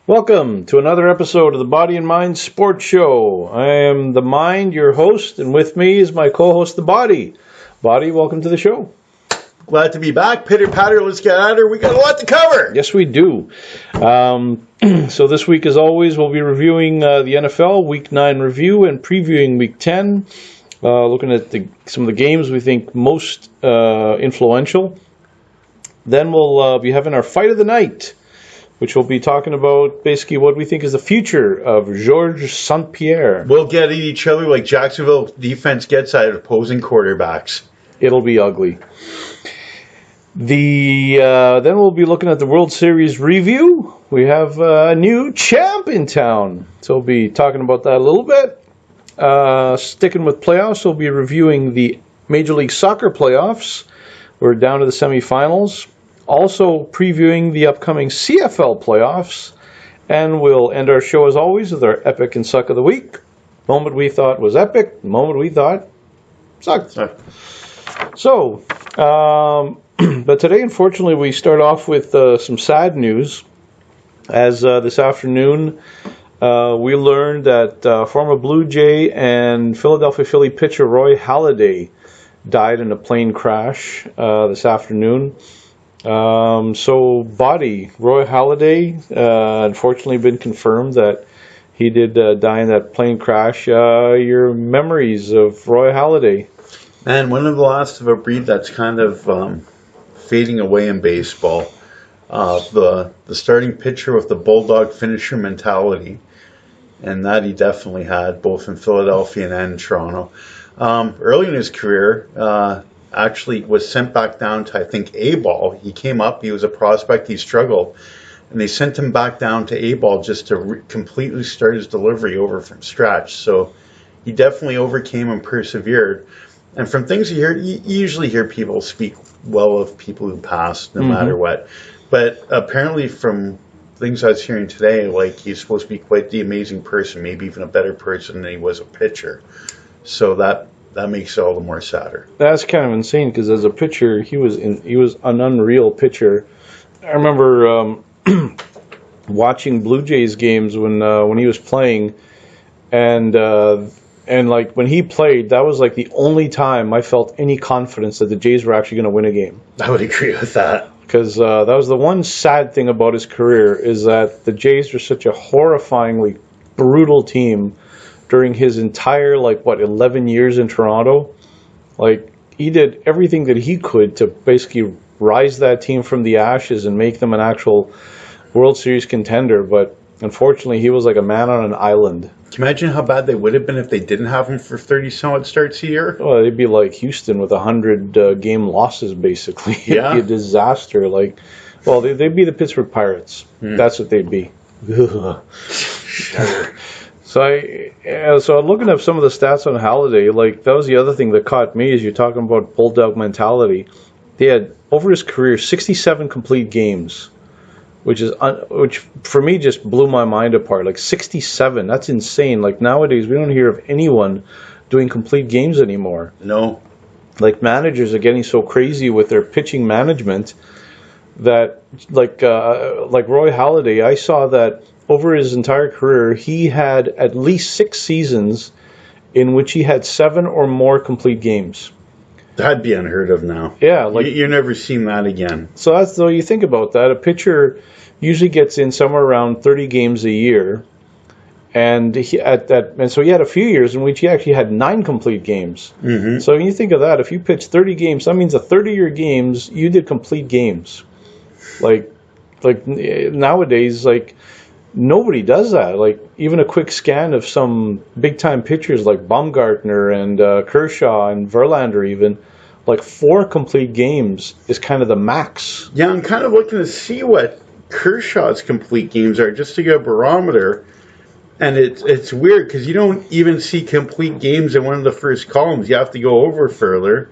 Welcome to another episode of the Body and Mind Sports Show. I am the Mind, your host, and with me is my co-host, the Body. Body, welcome to the show. Glad to be back. Pitter patter, let's get at her. We got a lot to cover. Yes, we do. So this week, as always, we'll be reviewing the NFL Week 9 review and previewing Week 10. Looking at some of the games we think most influential. Then we'll be having our Fight of the Night, which will be talking about basically what we think is the future of Georges St-Pierre. We'll get at each other like Jacksonville defense gets at opposing quarterbacks. It'll be ugly. Then we'll be looking at the World Series review. We have a new champ in town, so we'll be talking about that a little bit. Sticking with playoffs, we'll be reviewing the Major League Soccer playoffs. We're down to the semifinals. Also previewing the upcoming CFL Playoffs. And we'll end our show, as always, with our Epic and Suck of the Week. Moment we thought was epic. Moment we thought sucked. So, but today, unfortunately, we start off with some sad news. As this afternoon, we learned that former Blue Jay and Philadelphia Philly pitcher Roy Halladay died in a plane crash this afternoon. So, Body, Roy Halladay, unfortunately been confirmed that he did die in that plane crash. Your memories of Roy Halladay? Man, one of the last of a breed that's kind of fading away in baseball. The starting pitcher with the bulldog finisher mentality, and that he definitely had, both in Philadelphia and in Toronto. Early in his career, actually was sent back down to, I think, A-ball. He came up, he was a prospect, he struggled, and they sent him back down to A-ball just to completely start his delivery over from scratch. So he definitely overcame and persevered. And from things you hear, you usually hear people speak well of people who passed, no matter what. But apparently from things I was hearing today, like he's supposed to be quite the amazing person, maybe even a better person than he was a pitcher. So that makes it all the more sadder. That's kind of insane because as a pitcher, he was an unreal pitcher. I remember watching Blue Jays games when he was playing, and like when he played, that was like the only time I felt any confidence that the Jays were actually going to win a game. I would agree with that. Because that was the one sad thing about his career, is that the Jays were such a horrifyingly brutal team during his entire, 11 years in Toronto. Like, he did everything that he could to basically rise that team from the ashes and make them an actual World Series contender. But unfortunately, he was like a man on an island. Can you imagine how bad they would have been if they didn't have him for 30-some-odd starts a year? Well, they'd be like Houston with 100 game losses, basically. Yeah. It'd be a disaster. They'd be the Pittsburgh Pirates. That's what they'd be. So looking at some of the stats on Halladay, that was the other thing that caught me, is you're talking about bulldog mentality. They had, over his career, 67 complete games, which for me just blew my mind apart. 67, that's insane. Nowadays, we don't hear of anyone doing complete games anymore. No. Managers are getting so crazy with their pitching management that, Roy Halladay, I saw that over his entire career, he had at least 6 seasons in which he had 7 or more complete games. That'd be unheard of now. Yeah. You're never seeing that again. So that's, though, you think about that, a pitcher usually gets in somewhere around 30 games a year. And so he had a few years in which he actually had 9 complete games. Mm-hmm. So when you think of that, if you pitch 30 games, that means a 30-year games, you did complete games. Nowadays, nobody does that. Even a quick scan of some big-time pitchers like Baumgartner and Kershaw and Verlander even, 4 complete games is kind of the max. Yeah, I'm kind of looking to see what Kershaw's complete games are, just to get a barometer. And it's weird because you don't even see complete games in one of the first columns. You have to go over further.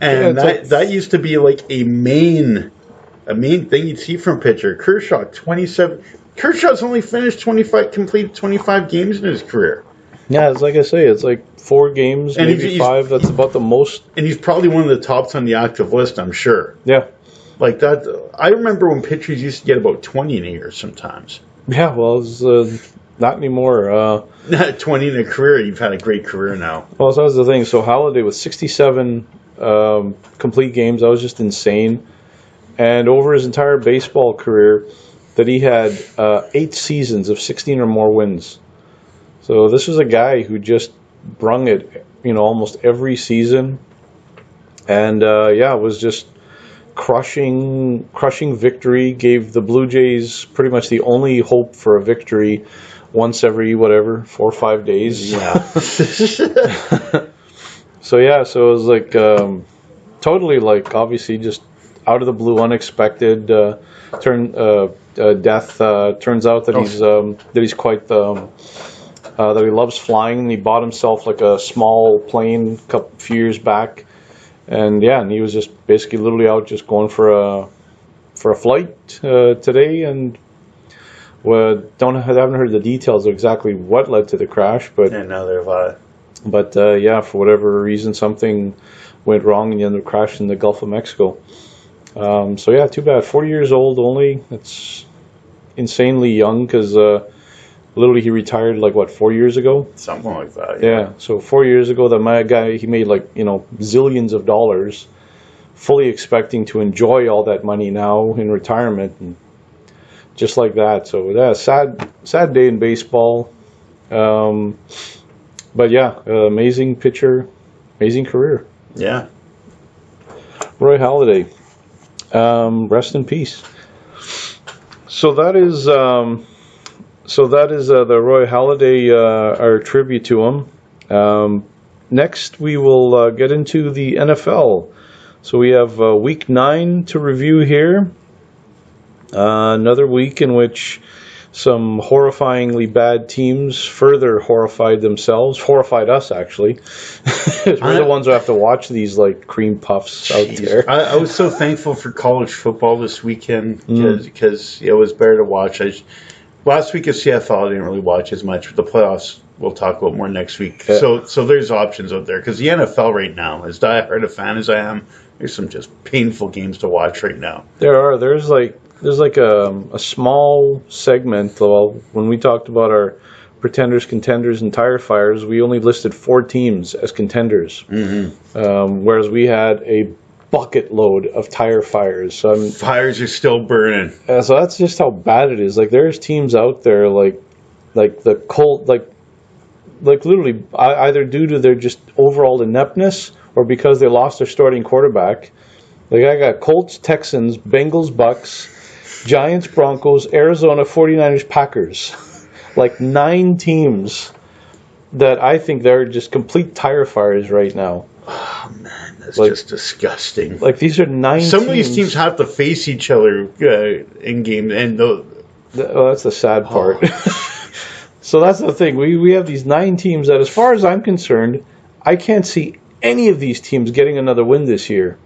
And that used to be a main thing you'd see from pitcher. Kershaw, 27. Kershaw's only finished 25 games in his career. Yeah, it's like I say, it's 4 games, and maybe 5. That's about the most. And he's probably one of the tops on the active list, I'm sure. Yeah. That. I remember when pitchers used to get about 20 in a year sometimes. Yeah, well, it's not anymore. 20 in a career, you've had a great career now. Well, so that was the thing. So Halladay with 67 complete games, that was just insane. And over his entire baseball career, that he had 8 seasons of 16 or more wins. So this was a guy who just brung it, almost every season. And was just crushing victory. Gave the Blue Jays pretty much the only hope for a victory once every 4 or 5 days. Yeah. So it was like totally like obviously just out of the blue, unexpected death. Turns out that he's quite that he loves flying, and he bought himself like a small plane a few years back, and he was just basically literally out just going for a flight today, and haven't heard the details of exactly what led to the crash, but now they're alive. But for whatever reason, something went wrong, and he ended up crashing in the Gulf of Mexico. Too bad. 40 years old only. It's insanely young because literally he retired 4 years ago? Something like that. Yeah. So 4 years ago, he made zillions of dollars, fully expecting to enjoy all that money now in retirement, and just like that. So sad day in baseball. Amazing pitcher, amazing career. Yeah. Roy Halladay. Rest in peace. So that is the Roy Halladay, our tribute to him. Next, we will get into the NFL. So we have Week 9 to review here. Another week in which some horrifyingly bad teams further horrified us actually. We're the ones who have to watch these cream puffs out there. I was so thankful for college football this weekend because it was better to watch. Last week of CFL I didn't really watch as much. The playoffs we'll talk about more next week. Yeah. So there's options out there because the NFL right now, as diehard a fan as I am, there's some just painful games to watch right now. There's a small segment. Well, when we talked about our pretenders, contenders, and tire fires, we only listed 4 teams as contenders, whereas we had a bucket load of tire fires. So fires are still burning. So that's just how bad it is. There's teams out there like the Colt, literally either due to their just overall ineptness or because they lost their starting quarterback. I got Colts, Texans, Bengals, Bucks, Giants, Broncos, Arizona, 49ers, Packers. 9 teams that I think they're just complete tire fires right now. Oh, man, that's just disgusting. These are 9 Some of these teams have to face each other in game. And that's the sad part. So that's the thing. We have these 9 teams that, as far as I'm concerned, I can't see any of these teams getting another win this year.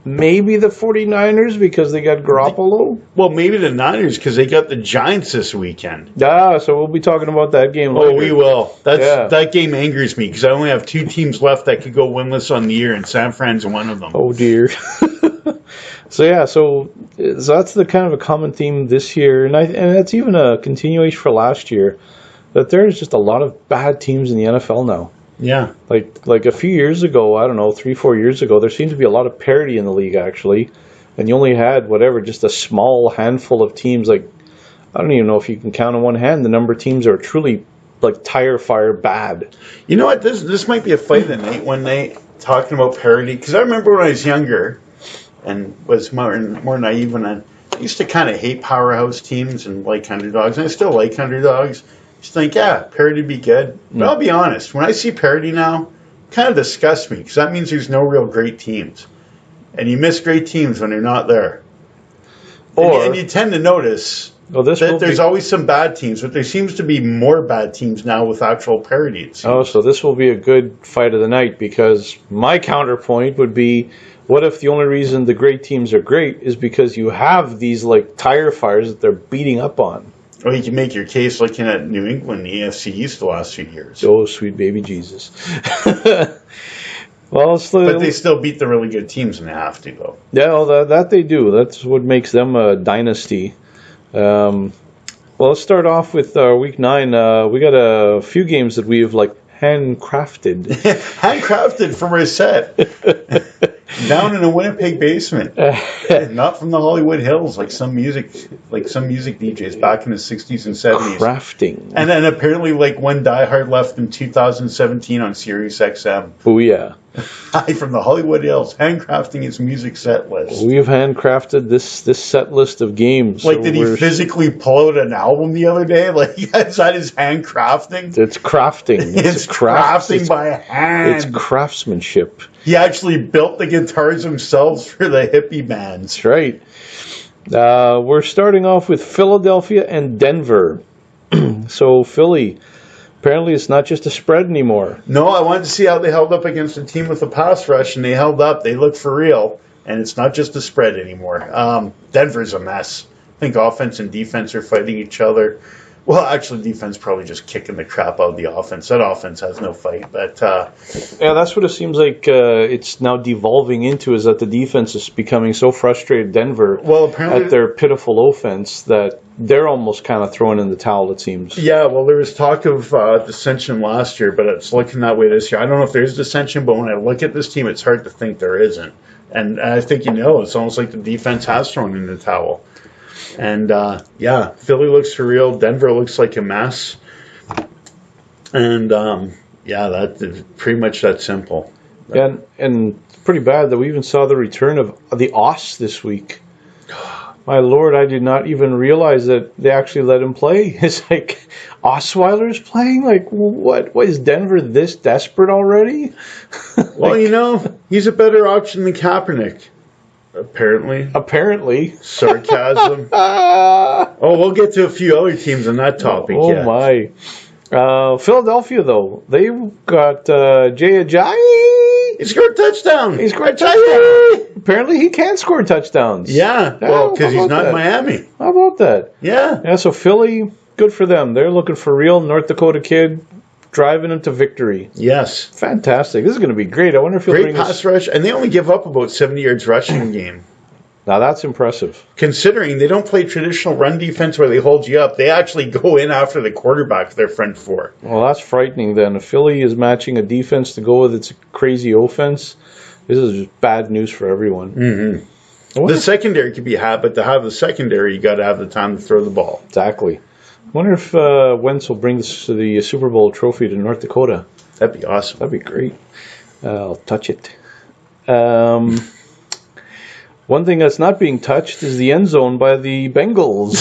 Maybe the 49ers because they got Garoppolo. Well, maybe the Niners because they got the Giants this weekend. So we'll be talking about that game later. Oh, we will. That game angers me because I only have 2 teams left that could go winless on the year, and San Fran's one of them. Oh, dear. So that's the kind of a common theme this year, and that's even a continuation for last year, that there's just a lot of bad teams in the NFL now. Yeah. Like a few years ago, I don't know, 3-4 years ago, there seemed to be a lot of parity in the league, actually. And you only had, just a small handful of teams. I don't even know if you can count on one hand the number of teams that are truly, tire fire bad. You know what? This might be a fight of the night one night, talking about parity. Because I remember when I was younger and was more naive, and I used to kind of hate powerhouse teams and like underdogs. And I still like underdogs. Just think, parity would be good. But I'll be honest, when I see parity now, it kind of disgusts me because that means there's no real great teams. And you miss great teams when they're not there. And you tend to notice that there's always some bad teams, but there seems to be more bad teams now with actual parity. So this will be a good fight of the night because my counterpoint would be, what if the only reason the great teams are great is because you have these tire fires that they're beating up on? Well, you can make your case looking at New England, the AFC East the last few years. Oh, sweet baby Jesus. But they still beat the really good teams, and they have to, though. Yeah, that they do. That's what makes them a dynasty. Well, let's start off with week 9. We got a few games that we have handcrafted. Handcrafted from our set. Down in a Winnipeg basement. Not from the Hollywood Hills like some music DJs back in the 60s and 70s. Crafting. And then apparently when Die Hard left in 2017 on Sirius XM. Oh yeah. From the Hollywood Hills, handcrafting his music set list. We have handcrafted this set list of games. Did he physically pull out an album the other day? Is that his handcrafting? It's crafting. It's crafting by hand. It's craftsmanship. He actually built the guitars himself for the hippie bands. That's right. We're starting off with Philadelphia and Denver. So Philly, apparently it's not just a spread anymore. No, I wanted to see how they held up against a team with a pass rush, and they held up. They looked for real, and it's not just a spread anymore. Denver's a mess. I think offense and defense are fighting each other. Well, actually, defense probably just kicking the crap out of the offense. That offense has no fight. But yeah, that's what it seems like it's now devolving into, is that the defense is becoming so frustrated, Denver, apparently, at their pitiful offense, that they're almost kind of throwing in the towel, it seems. Yeah, well, there was talk of dissension last year, but it's looking that way this year. I don't know if there's dissension, but when I look at this team, it's hard to think there isn't. And I think, it's almost like the defense has thrown in the towel. And, Philly looks surreal. Denver looks like a mess. And, that's pretty much that simple. And it's pretty bad that we even saw the return of the Oss this week. My Lord, I did not even realize that they actually let him play. It's like, Osweiler's playing? What is Denver this desperate already? Well, he's a better option than Kaepernick. Apparently. Sarcasm. We'll get to a few other teams on that topic. Oh my. Philadelphia, though, they got Jay Ajayi. He scored a touchdown. Apparently he can score touchdowns. Yeah, because he's not in Miami. How about that? Yeah, so Philly, good for them. They're looking for real North Dakota kid, driving him to victory. Yes. Fantastic. This is going to be great. I wonder if he'll bring pass rush, and they only give up about 70 yards rushing a game. Now that's impressive. Considering they don't play traditional run defense where they hold you up, they actually go in after the quarterback, their front four. Well, that's frightening then. If Philly is matching a defense to go with its crazy offense, this is bad news for everyone. Mm-hmm. The secondary could be had, but to have the secondary, you got to have the time to throw the ball. Exactly. I wonder if Wentz will bring the Super Bowl trophy to North Dakota. That'd be awesome. That'd be great. I'll touch it. One thing that's not being touched is the end zone by the Bengals.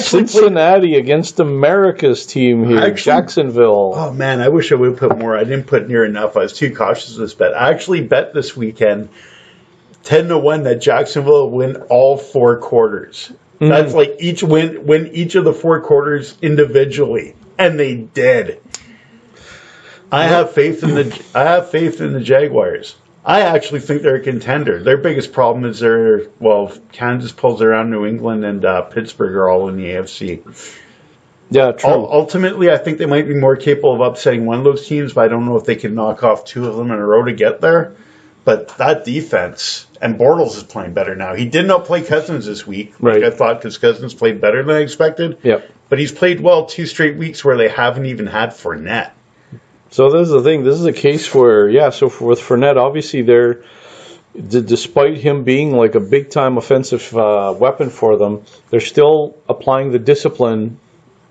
Cincinnati against America's team here, Jacksonville. Oh, man, I wish I would have put more. I didn't put near enough. I was too cautious of this bet. I actually bet this weekend 10-1 that Jacksonville will win all 4 quarters. Mm. That's each win each of the 4 quarters individually, and they did. I have faith in the Jaguars. I actually think they're a contender. Their biggest problem is Kansas pulls around New England and Pittsburgh are all in the AFC. Yeah, true. Ultimately, I think they might be more capable of upsetting one of those teams, but I don't know if they can knock off 2 of them in a row to get there. But that defense, and Bortles is playing better now. He did not play Cousins this week, right. I thought, because Cousins played better than I expected. Yep. But he's played well 2 straight weeks where they haven't even had Fournette. So this is the thing. This is a case where, with Fournette, obviously despite him being a big-time offensive weapon for them, they're still applying the discipline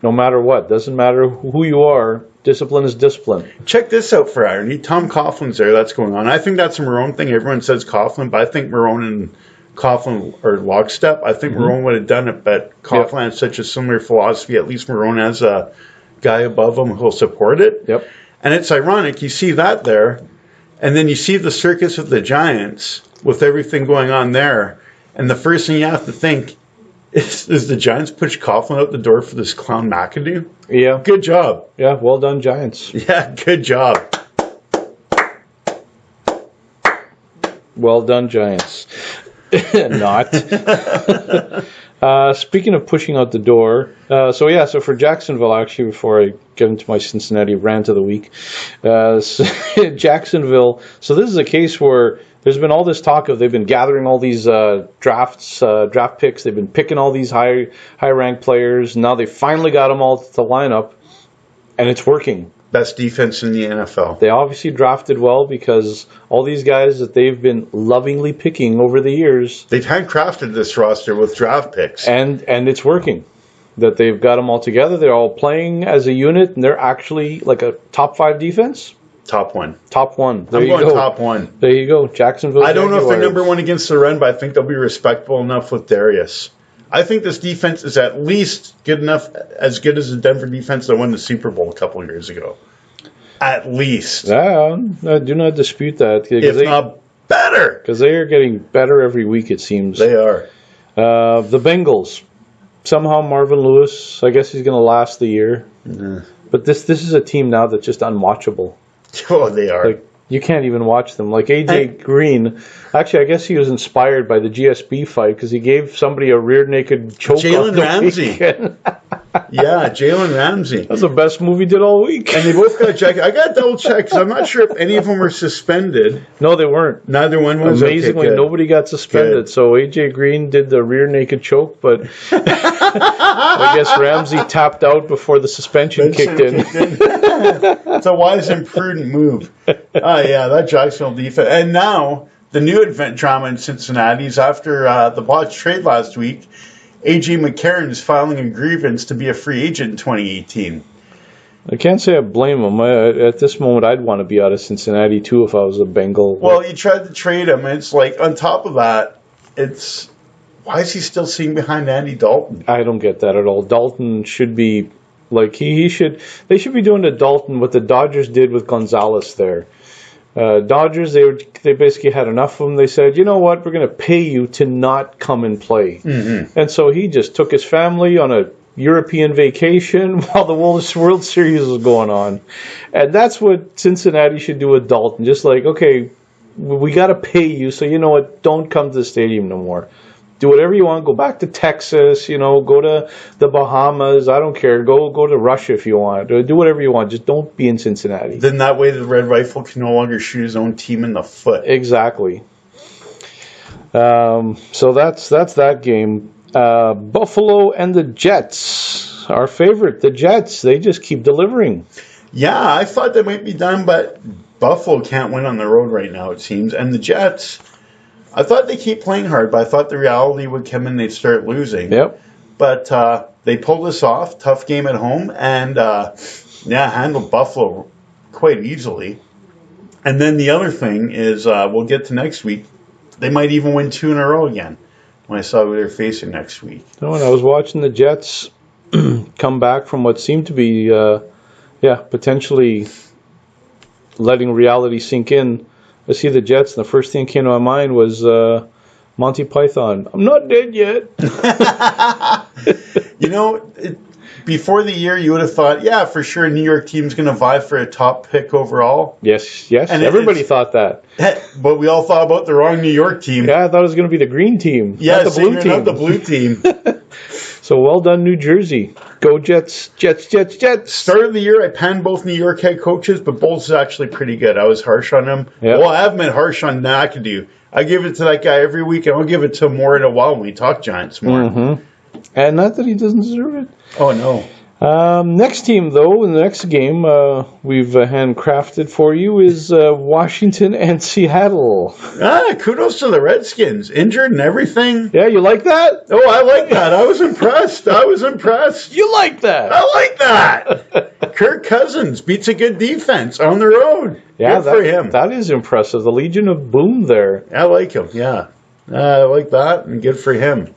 no matter what. Doesn't matter who you are. Discipline is discipline. Check this out for irony. Tom Coughlin's there. That's going on. I think that's a Marone thing. Everyone says Coughlin, but I think Marone and Coughlin are lockstep. I think Marone would have done it, but Coughlin has such a similar philosophy. At least Marone has a guy above him who'll support it. Yep. And it's ironic. You see that there, and then you see the circus of the Giants with everything going on there. And the first thing you have to think is the Giants push Coughlin out the door for this clown McAdoo? Yeah. Good job. Yeah, well done, Giants. Yeah, good job. Well done, Giants. Not. Speaking of pushing out the door, so for Jacksonville, actually, before I get into my Cincinnati rant of the week, Jacksonville, so this is a case where there's been all this talk of they've been gathering all these draft picks. They've been picking all these high ranked players. Now they finally got them all to line up, and it's working. Best defense in the NFL. They obviously drafted well because all these guys that they've been lovingly picking over the years. They've handcrafted this roster with draft picks. And it's working. That they've got them all together. They're all playing as a unit, and they're actually like a top 5 defense. Top 1. Top 1. There I'm you going go. top 1. There you go. Jacksonville. I don't know if they're Jaguars. number 1 against the run, but I think they'll be respectable enough with Darius. I think this defense is at least good enough, as good as the Denver defense that won the Super Bowl a couple of years ago. At least. Yeah, I do not dispute that. If not better. Because they are getting better every week, it seems. They are. The Bengals. Somehow Marvin Lewis, I guess he's going to last the year. Mm-hmm. But this is a team now that's just unwatchable. Oh, they are. Like, you can't even watch them. Like AJ Green, actually, I guess he was inspired by the GSP fight because he gave somebody a rear naked choke. Jalen Ramsey. Yeah, Jalen Ramsey. That's the best move he did all week. And they both got checked. I got double checked because I'm not sure if any of them were suspended. No, they weren't. Neither one was. Amazingly, okay, nobody got suspended. Good. So AJ Green did the rear naked choke, but I guess Ramsey tapped out before the suspension kicked in. It's a wise and prudent move. Yeah, that Jacksonville defense. And now the new event drama in Cincinnati is after the botched trade last week. A.J. McCarron is filing a grievance to be a free agent in 2018. I can't say I blame him. At this moment, I'd want to be out of Cincinnati, too, if I was a Bengal. Well, you tried to trade him. It's like, on top of that, it's... Why is he still sitting behind Andy Dalton? I don't get that at all. Dalton should be... Like, he should... They should be doing to Dalton what the Dodgers did with Gonzalez there. Dodgers, they basically had enough of him. They said, you know what, we're going to pay you to not come and play. Mm-hmm. And so he just took his family on a European vacation while the World Series was going on. And that's what Cincinnati should do with Dalton. Just like, okay, we got to pay you, so you know what, don't come to the stadium no more. Do whatever you want. Go back to Texas, go to the Bahamas. I don't care. Go to Russia if you want. Do whatever you want. Just don't be in Cincinnati. Then that way the Red Rifle can no longer shoot his own team in the foot. Exactly. So that's that game. Buffalo and the Jets. Our favorite, the Jets. They just keep delivering. Yeah, I thought they might be done, but Buffalo can't win on the road right now, it seems. And the Jets... I thought they keep playing hard, but I thought the reality would come in, they'd start losing. Yep. But they pulled this off. Tough game at home. And, handled Buffalo quite easily. And then the other thing is, we'll get to next week, they might even win 2 in a row again when I saw who they're facing next week. When I was watching the Jets come back from what seemed to be, potentially letting reality sink in, I see the Jets, and the first thing that came to my mind was Monty Python. I'm not dead yet. Before the year, you would have thought, yeah, for sure, New York team's going to vie for a top pick overall. Yes, and everybody thought that. But we all thought about the wrong New York team. Yeah, I thought it was going to be the green team, not the blue team. Not the blue team. So well done, New Jersey. Go Jets, Jets, Jets, Jets. Start of the year, I panned both New York head coaches, but Bowles is actually pretty good. I was harsh on him. Yep. Well, I have been harsh on McAdoo. I give it to that guy every week, and I'll give it to him more in a while when we talk Giants more. Mm-hmm. And not that he doesn't deserve it. Oh, no. Next team, though, in the next game we've handcrafted for you is Washington and Seattle. Kudos to the Redskins. Injured and everything. Yeah, you like that? Oh, I like that. I was impressed. You like that? I like that. Kirk Cousins beats a good defense on the road. Yeah, good for him. That is impressive. The Legion of Boom there. I like him, yeah. I like that, and good for him.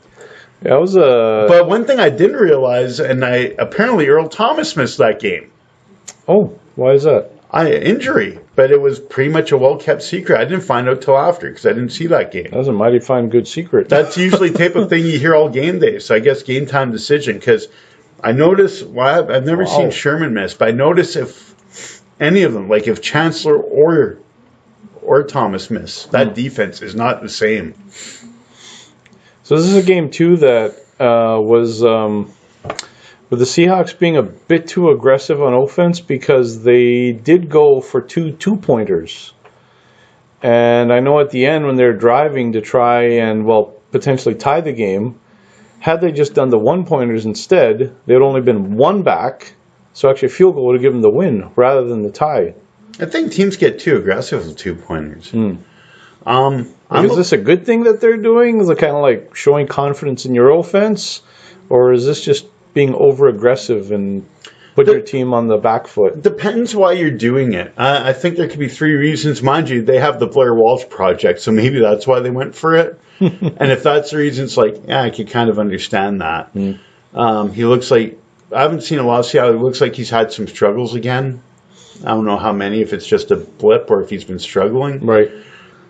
That was But one thing I didn't realize, and apparently Earl Thomas missed that game. Oh, why is that? Injury, but it was pretty much a well-kept secret. I didn't find out till after because I didn't see that game. That was a mighty fine good secret. That's usually the type of thing you hear all game days. So I guess game time decision, because I noticed, I've never seen Sherman miss, but I noticed if any of them, like if Chancellor or Thomas miss, that defense is not the same. So this is a game, too, that was with the Seahawks being a bit too aggressive on offense because they did go for two two-pointers. And I know at the end when they're driving to try and, well, potentially tie the game, had they just done the one-pointers instead, they would only been one back. So actually a field goal would have given them the win rather than the tie. I think teams get too aggressive with 2-pointers. Is this a good thing that they're doing? Is it kind of like showing confidence in your offense? Or is this just being over-aggressive and put your team on the back foot? Depends why you're doing it. I think there could be 3 reasons. Mind you, they have the Blair Walsh project, so maybe that's why they went for it. And if that's the reason, it's like, yeah, I could kind of understand that. He looks like, I haven't seen a lot of Seattle. It looks like he's had some struggles again. I don't know how many, if it's just a blip or if he's been struggling. Right.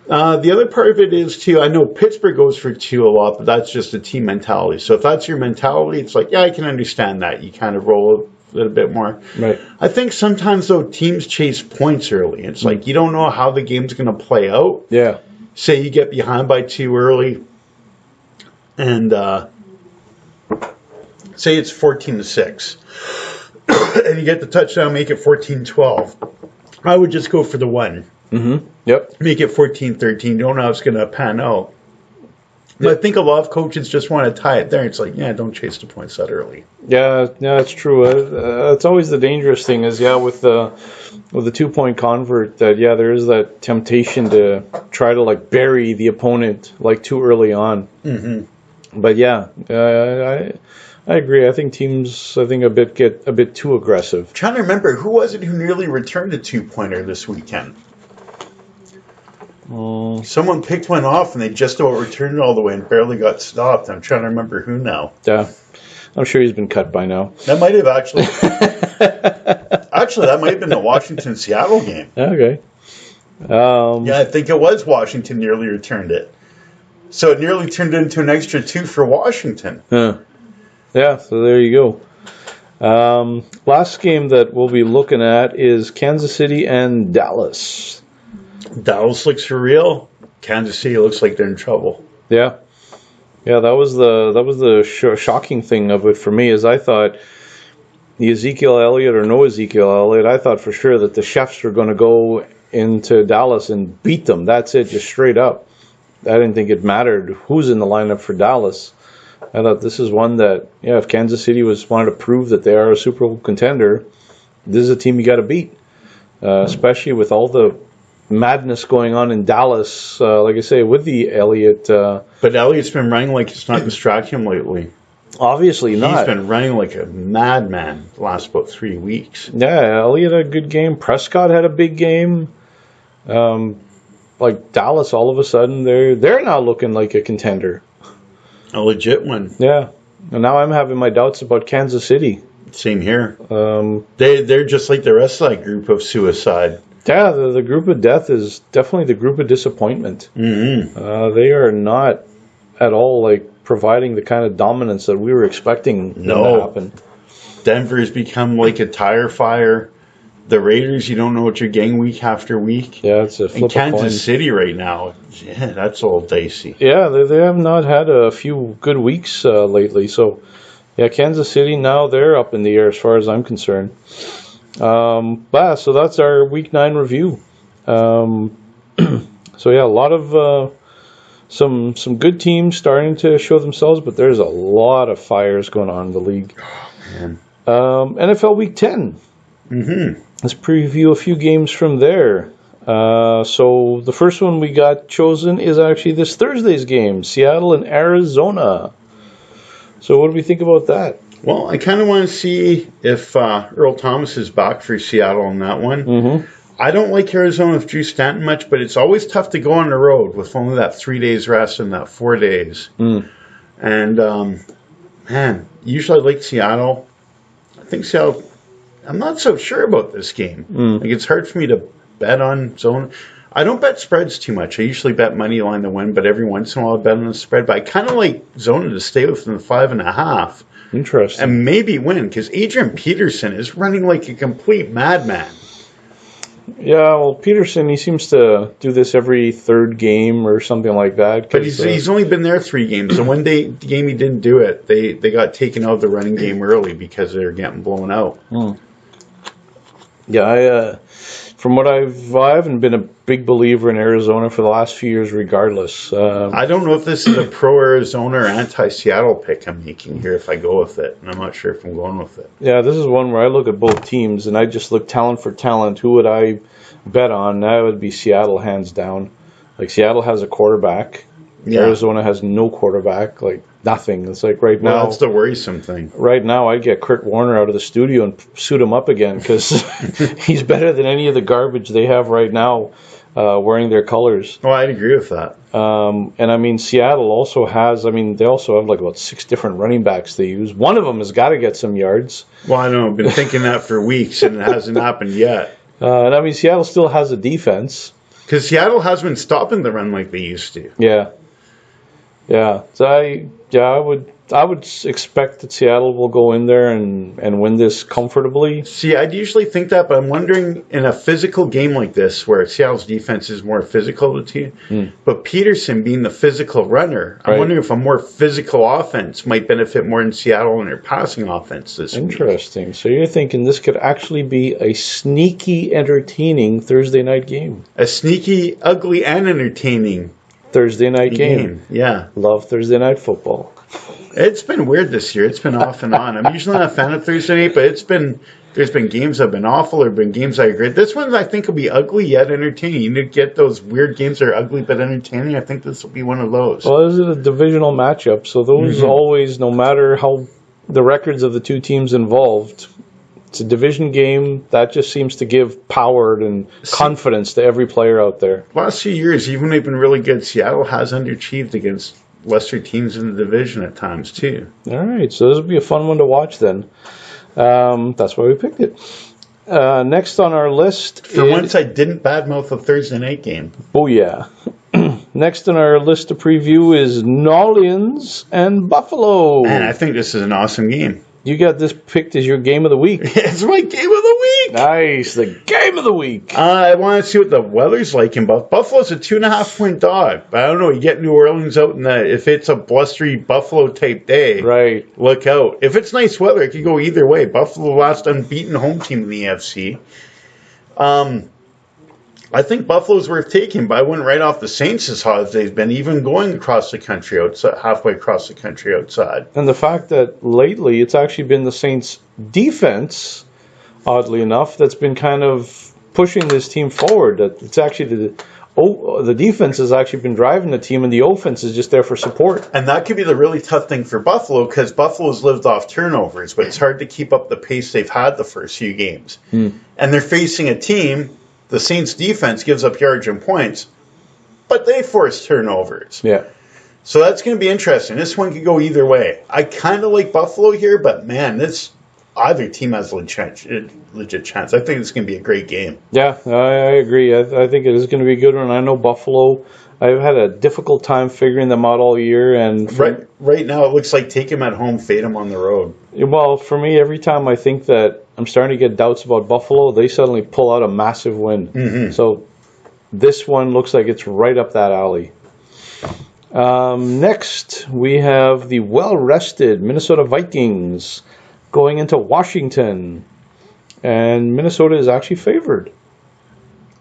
The other part of it is, too, I know Pittsburgh goes for 2 a lot, but that's just a team mentality. So if that's your mentality, it's like, yeah, I can understand that. You kind of roll a little bit more. Right. I think sometimes, though, teams chase points early. It's like you don't know how the game's going to play out. Yeah. Say you get behind by 2 early, and say it's 14-6, and you get the touchdown, make it 14-12. I would just go for the 1. Yep. Make it 14-13. Don't know how it's going to pan out. But I think a lot of coaches just want to tie it there. It's like, yeah, don't chase the points that early. Yeah, it's true. It's always the dangerous thing is, with the 2-point convert, that, there is that temptation to try to, like, bury the opponent, like, too early on. But, I agree. I think teams, get a bit too aggressive. I'm trying to remember, who was it who nearly returned a 2-pointer this weekend? Someone picked one off and they just about returned it all the way and barely got stopped. I'm trying to remember who now. Yeah. I'm sure he's been cut by now. That might have actually... that might have been the Washington-Seattle game. Okay. I think it was Washington nearly returned it. So it nearly turned into an extra 2 for Washington. Yeah, so there you go. Last game that we'll be looking at is Kansas City and Dallas. Dallas looks for real. Kansas City looks like they're in trouble. Yeah, that was the shocking thing of it for me, is I thought the Ezekiel Elliott or no Ezekiel Elliott, I thought for sure that the Chefs were going to go into Dallas and beat them. That's it, just straight up. I didn't think it mattered who's in the lineup for Dallas. I thought this is one that, if Kansas City wanted to prove that they are a Super Bowl contender, this is a team you got to beat, especially with all the madness going on in Dallas, like I say, with the Elliott. But Elliott's been running like it's not distracting him lately. Obviously not. He's been running like a madman the last about 3 weeks. Yeah, Elliott had a good game. Prescott had a big game. Like Dallas, all of a sudden, they're now looking like a contender. A legit one. Yeah. And now I'm having my doubts about Kansas City. Same here. They're just like the rest of that group of suicide. Yeah, the group of death is definitely the group of disappointment. They are not at all like providing the kind of dominance that we were expecting to happen. Denver's become like a tire fire. The Raiders, you don't know what you're getting week after week. Yeah, it's a flip of coin. Kansas City right now, that's all dicey. Yeah, they have not had a few good weeks lately. So, Kansas City now they're up in the air as far as I'm concerned. So that's our Week 9 review. A lot of some good teams starting to show themselves, but there's a lot of fires going on in the league. Oh, man. NFL Week 10. Let's preview a few games from there. So the first one we got chosen is actually this Thursday's game, Seattle and Arizona. So what do we think about that? Well, I kind of want to see if Earl Thomas is back for Seattle on that one. I don't like Arizona with Drew Stanton much, but it's always tough to go on the road with only that 3 days rest and that 4 days. And, usually I like Seattle. I think Seattle... I'm not so sure about this game. Like, it's hard for me to bet on zone. I don't bet spreads too much. I usually bet money line to win, but every once in a while I bet on the spread. But I kind of like Zona to stay within the 5.5. Interesting. And maybe win, because Adrian Peterson is running like a complete madman. Yeah, well, Peterson, he seems to do this every third game or something like that. But he's only been there 3 games. The one game he didn't do it, they got taken out of the running game early because they were getting blown out. Yeah, from what I haven't been a big believer in Arizona for the last few years, regardless. I don't know if this is a pro-Arizona or anti-Seattle pick I'm making here if I go with it, and I'm not sure if I'm going with it. Yeah, this is one where I look at both teams, and I just look talent for talent. Who would I bet on? That would be Seattle, hands down. Like, Seattle has a quarterback. Yeah. Arizona has no quarterback, like nothing. It's like right now. Well, that's the worrisome thing. Right now, I'd get Kurt Warner out of the studio and suit him up again because he's better than any of the garbage they have right now wearing their colors. Oh, I'd agree with that. And I mean, Seattle also has, they also have like about 6 different running backs they use. One of them has got to get some yards. Well, I know. I've been thinking that for weeks and it hasn't happened yet. And I mean, Seattle still has a defense. Because Seattle has been stopping the run like they used to. Yeah. Yeah. So I would expect that Seattle will go in there and win this comfortably. See, I'd usually think that, but I'm wondering in a physical game like this where Seattle's defense is more physical to you, but Peterson being the physical runner, I'm wondering if a more physical offense might benefit more in Seattle in their passing offense this week. Interesting. So you're thinking this could actually be a sneaky, entertaining Thursday night game. A sneaky, ugly, and entertaining Thursday night game. Yeah. Love Thursday night football. It's been weird this year. It's been off and on. I'm usually not a fan of Thursday night, but there's been games that have been awful or been games I agree. This one I think will be ugly yet entertaining. You need to get those weird games that are ugly but entertaining. I think this will be one of those. Well, this is a divisional matchup, so those always, no matter how the records of the two teams involved, it's a division game. That just seems to give power and confidence to every player out there. Last few years, even when they've been really good, Seattle has underachieved against lesser teams in the division at times, too. All right, so this will be a fun one to watch then. That's why we picked it. Next on our list For once, I didn't badmouth a Thursday night game. Oh, yeah. Next on our list to preview is Nollians and Buffalo. Man, I think this is an awesome game. You got this picked as your game of the week. It's my game of the week. Nice, the game of the week. I want to see what the weather's like in Buffalo. Buffalo's a 2.5-point dog, but I don't know. You get New Orleans out in if it's a blustery Buffalo type day, right? Look out. If it's nice weather, it could go either way. Buffalo, last unbeaten home team in the AFC. I think Buffalo's worth taking, but I wouldn't write off the Saints as hard as they've been, even going across the country outside, halfway across the country outside. And the fact that lately it's actually been the Saints' defense, oddly enough, that's been kind of pushing this team forward. That it's actually the defense has actually been driving the team, and the offense is just there for support. And that could be the really tough thing for Buffalo, because Buffalo's lived off turnovers, but it's hard to keep up the pace they've had the first few games. And they're facing a team. The Saints' defense gives up yards and points, but they force turnovers. Yeah. So that's going to be interesting. This one could go either way. I kind of like Buffalo here, but man, either team has a legit chance. I think it's going to be a great game. Yeah, I agree. I think it is going to be a good one. I know Buffalo, I've had a difficult time figuring them out all year. And right now, it looks like take them at home, fade them on the road. Well, for me, every time I think that I'm starting to get doubts about Buffalo, they suddenly pull out a massive win. So this one looks like it's right up that alley. Next, we have the well-rested Minnesota Vikings going into Washington. And Minnesota is actually favored.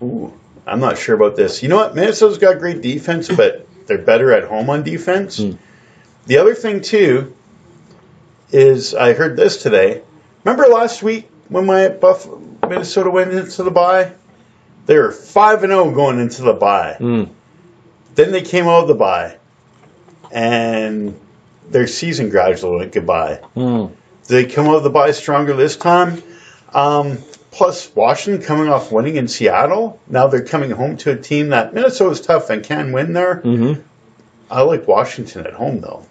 Ooh, I'm not sure about this. You know what? Minnesota's got great defense, but they're better at home on defense. The other thing, too, is I heard this today. Remember last week when Minnesota went into the bye? They were 5-0 going into the bye. Then they came out of the bye, and their season gradually went goodbye. Did they come out of the bye stronger this time? Plus, Washington coming off winning in Seattle. Now they're coming home to a team that Minnesota's tough and can win there. I like Washington at home, though.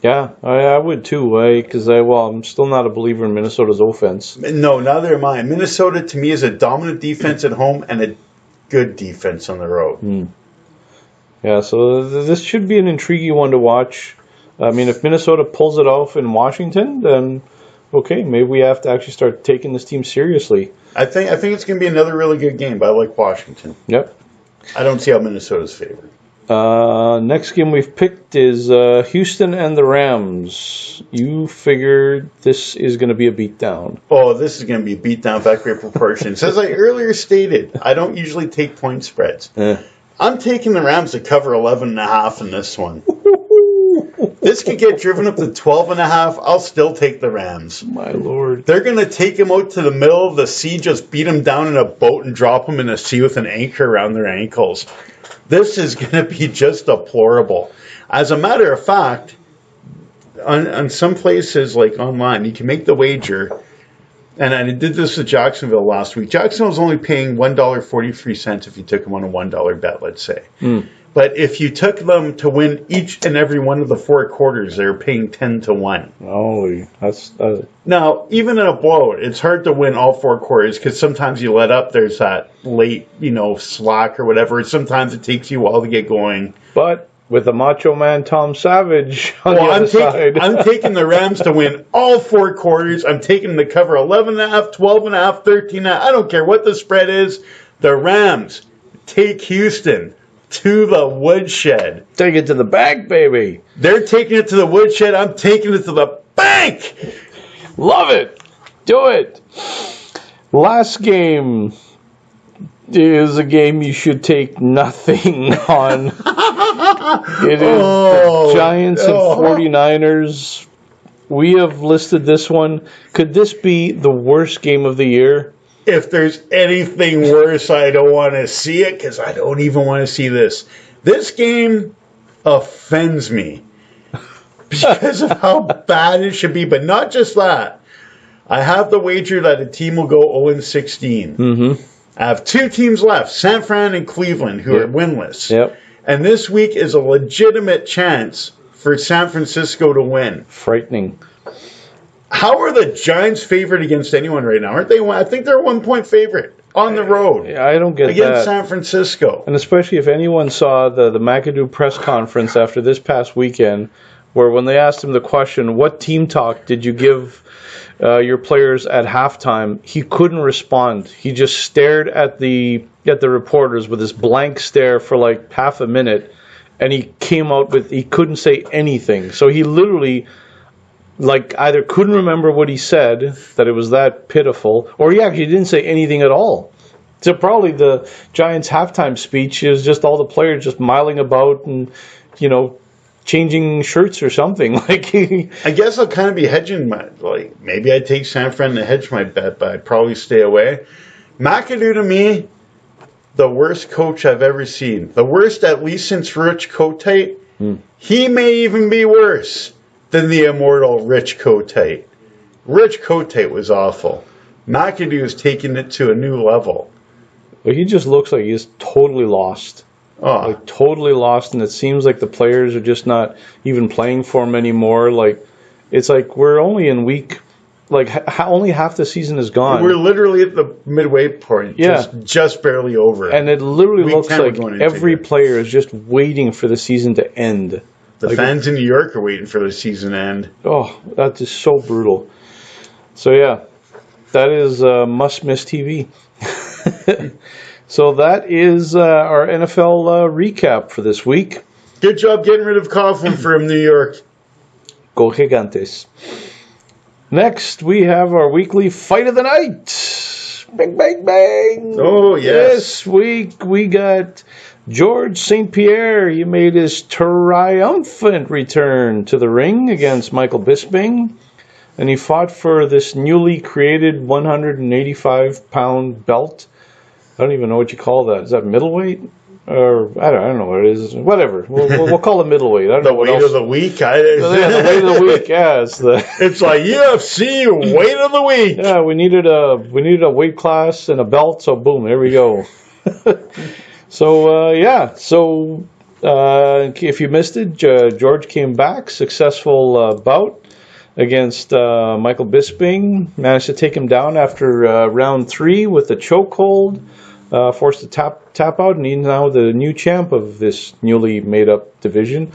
Yeah, I would too, because I'm still not a believer in Minnesota's offense. No, neither am I. Minnesota, to me, is a dominant defense at home and a good defense on the road. Yeah, so this should be an intriguing one to watch. I mean, if Minnesota pulls it off in Washington, then okay, maybe we have to actually start taking this team seriously. I think it's going to be another really good game, but I like Washington. Yep. I don't see how Minnesota's favored. Next game we've picked is Houston and the Rams. You figured this is going to be a beatdown. Oh, this is going to be a beatdown by great proportions. As I earlier stated, I don't usually take point spreads. I'm taking the Rams to cover 11.5 in this one. This could get driven up to 12.5. I'll still take the Rams. My Lord. They're going to take them out to the middle of the sea, just beat them down in a boat and drop them in the sea with an anchor around their ankles. This is going to be just deplorable. As a matter of fact, on some places like online, you can make the wager, and I did this with Jacksonville last week. Jacksonville was only paying $1.43 if you took them on a $1 bet, let's say. But if you took them to win each and every one of the 4 quarters, they're paying 10-1. Oh, that's Now, even in a blowout, it's hard to win all 4 quarters because sometimes you let up. There's that late, slack or whatever. Sometimes it takes you a while to get going. But with the Macho Man Tom Savage on the other side. I'm taking the Rams to win all 4 quarters. I'm taking them to cover 11.5, 12.5, 13.5. I don't care what the spread is. The Rams take Houston to the woodshed. Take it to the bank, baby. They're taking it to the woodshed. I'm taking it to the bank. Love it. Do it. Last game is a game you should take nothing on. It is the Giants and 49ers. We have listed this one. Could this be the worst game of the year? If there's anything worse, I don't want to see it because I don't even want to see this. This game offends me because of how bad it should be. But not just that. I have the wager that a team will go 0-16. I have 2 teams left, San Fran and Cleveland, who are winless. And this week is a legitimate chance for San Francisco to win. Frightening. How are the Giants favored against anyone right now? Aren't they? I think they're a 1-point favorite on the road. I don't get against San Francisco. And especially if anyone saw the McAdoo press conference after this past weekend, where when they asked him the question, what team talk did you give your players at halftime, he couldn't respond. He just stared at the reporters with this blank stare for like half a minute, and he came out with, he couldn't say anything. So he literally either couldn't remember what he said, that it was that pitiful, or he actually didn't say anything at all. So probably the Giants' halftime speech is just all the players just miling about and, changing shirts or something. I guess I'll kind of be hedging maybe I take San Fran to hedge my bet, but I'd probably stay away. McAdoo, to me, the worst coach I've ever seen. The worst, at least since Rich Kotite. He may even be worse than the immortal Rich Kotite. Rich Kotite was awful. McAdoo is taking it to a new level. But he just looks like he's totally lost. Totally lost, and it seems like the players are just not even playing for him anymore. It's like we're only in week, only half the season is gone. We're literally at the midway point, just barely over. And it literally looks like every player is just waiting for the season to end. The fans in New York are waiting for the season to end. Oh, that is so brutal. So, yeah, that is must-miss TV. So that is our NFL recap for this week. Good job getting rid of Coughlin from New York. Go Gigantes. Next, we have our weekly Fight of the Night. Bang, bang, bang. Oh, yes. This week we got George St. Pierre. He made his triumphant return to the ring against Michael Bisping. And he fought for this newly created 185-pound belt. I don't even know what you call that. Is that middleweight? Or I don't know what it is. Whatever. We'll call it middleweight. I don't know what else. The weight of the week. The weight of the week. Yeah, it's like UFC weight of the week. Yeah, we needed a weight class and a belt. So boom, there we go. So if you missed it, George came back, successful bout against Michael Bisping. Managed to take him down after round 3 with a chokehold. Forced to tap out, and he's now the new champ of this newly made up division.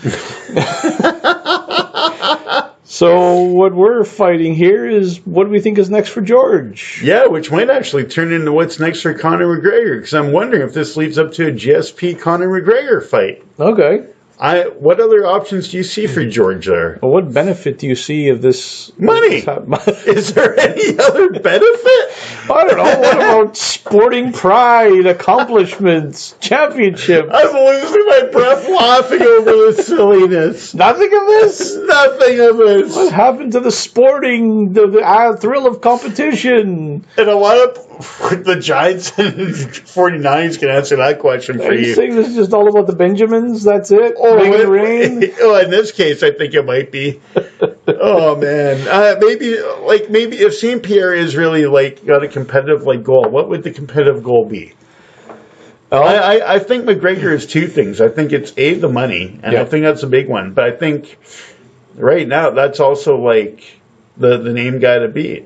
So what we're fighting here is what do we think is next for George? Yeah, which might actually turn into what's next for Conor McGregor, because I'm wondering if this leads up to a GSP Conor McGregor fight. Okay. What other options do you see for George there? Well, what benefit do you see of this? Money. Is there any other benefit? I don't know. What about sporting pride, accomplishments, championship? I'm losing my breath laughing over this silliness. Nothing of this? Nothing of this. What happened to the sporting, the thrill of competition? And a lot of the Giants and 49ers can answer that question for Are you you. saying this is just all about the Benjamins? That's it? Rain? In this case, I think it might be. Oh man, maybe if St. Pierre is really got a competitive goal, what would the competitive goal be? Oh. I think McGregor is two things. I think it's the money, and I think that's a big one. But I think right now that's also the name guy to beat.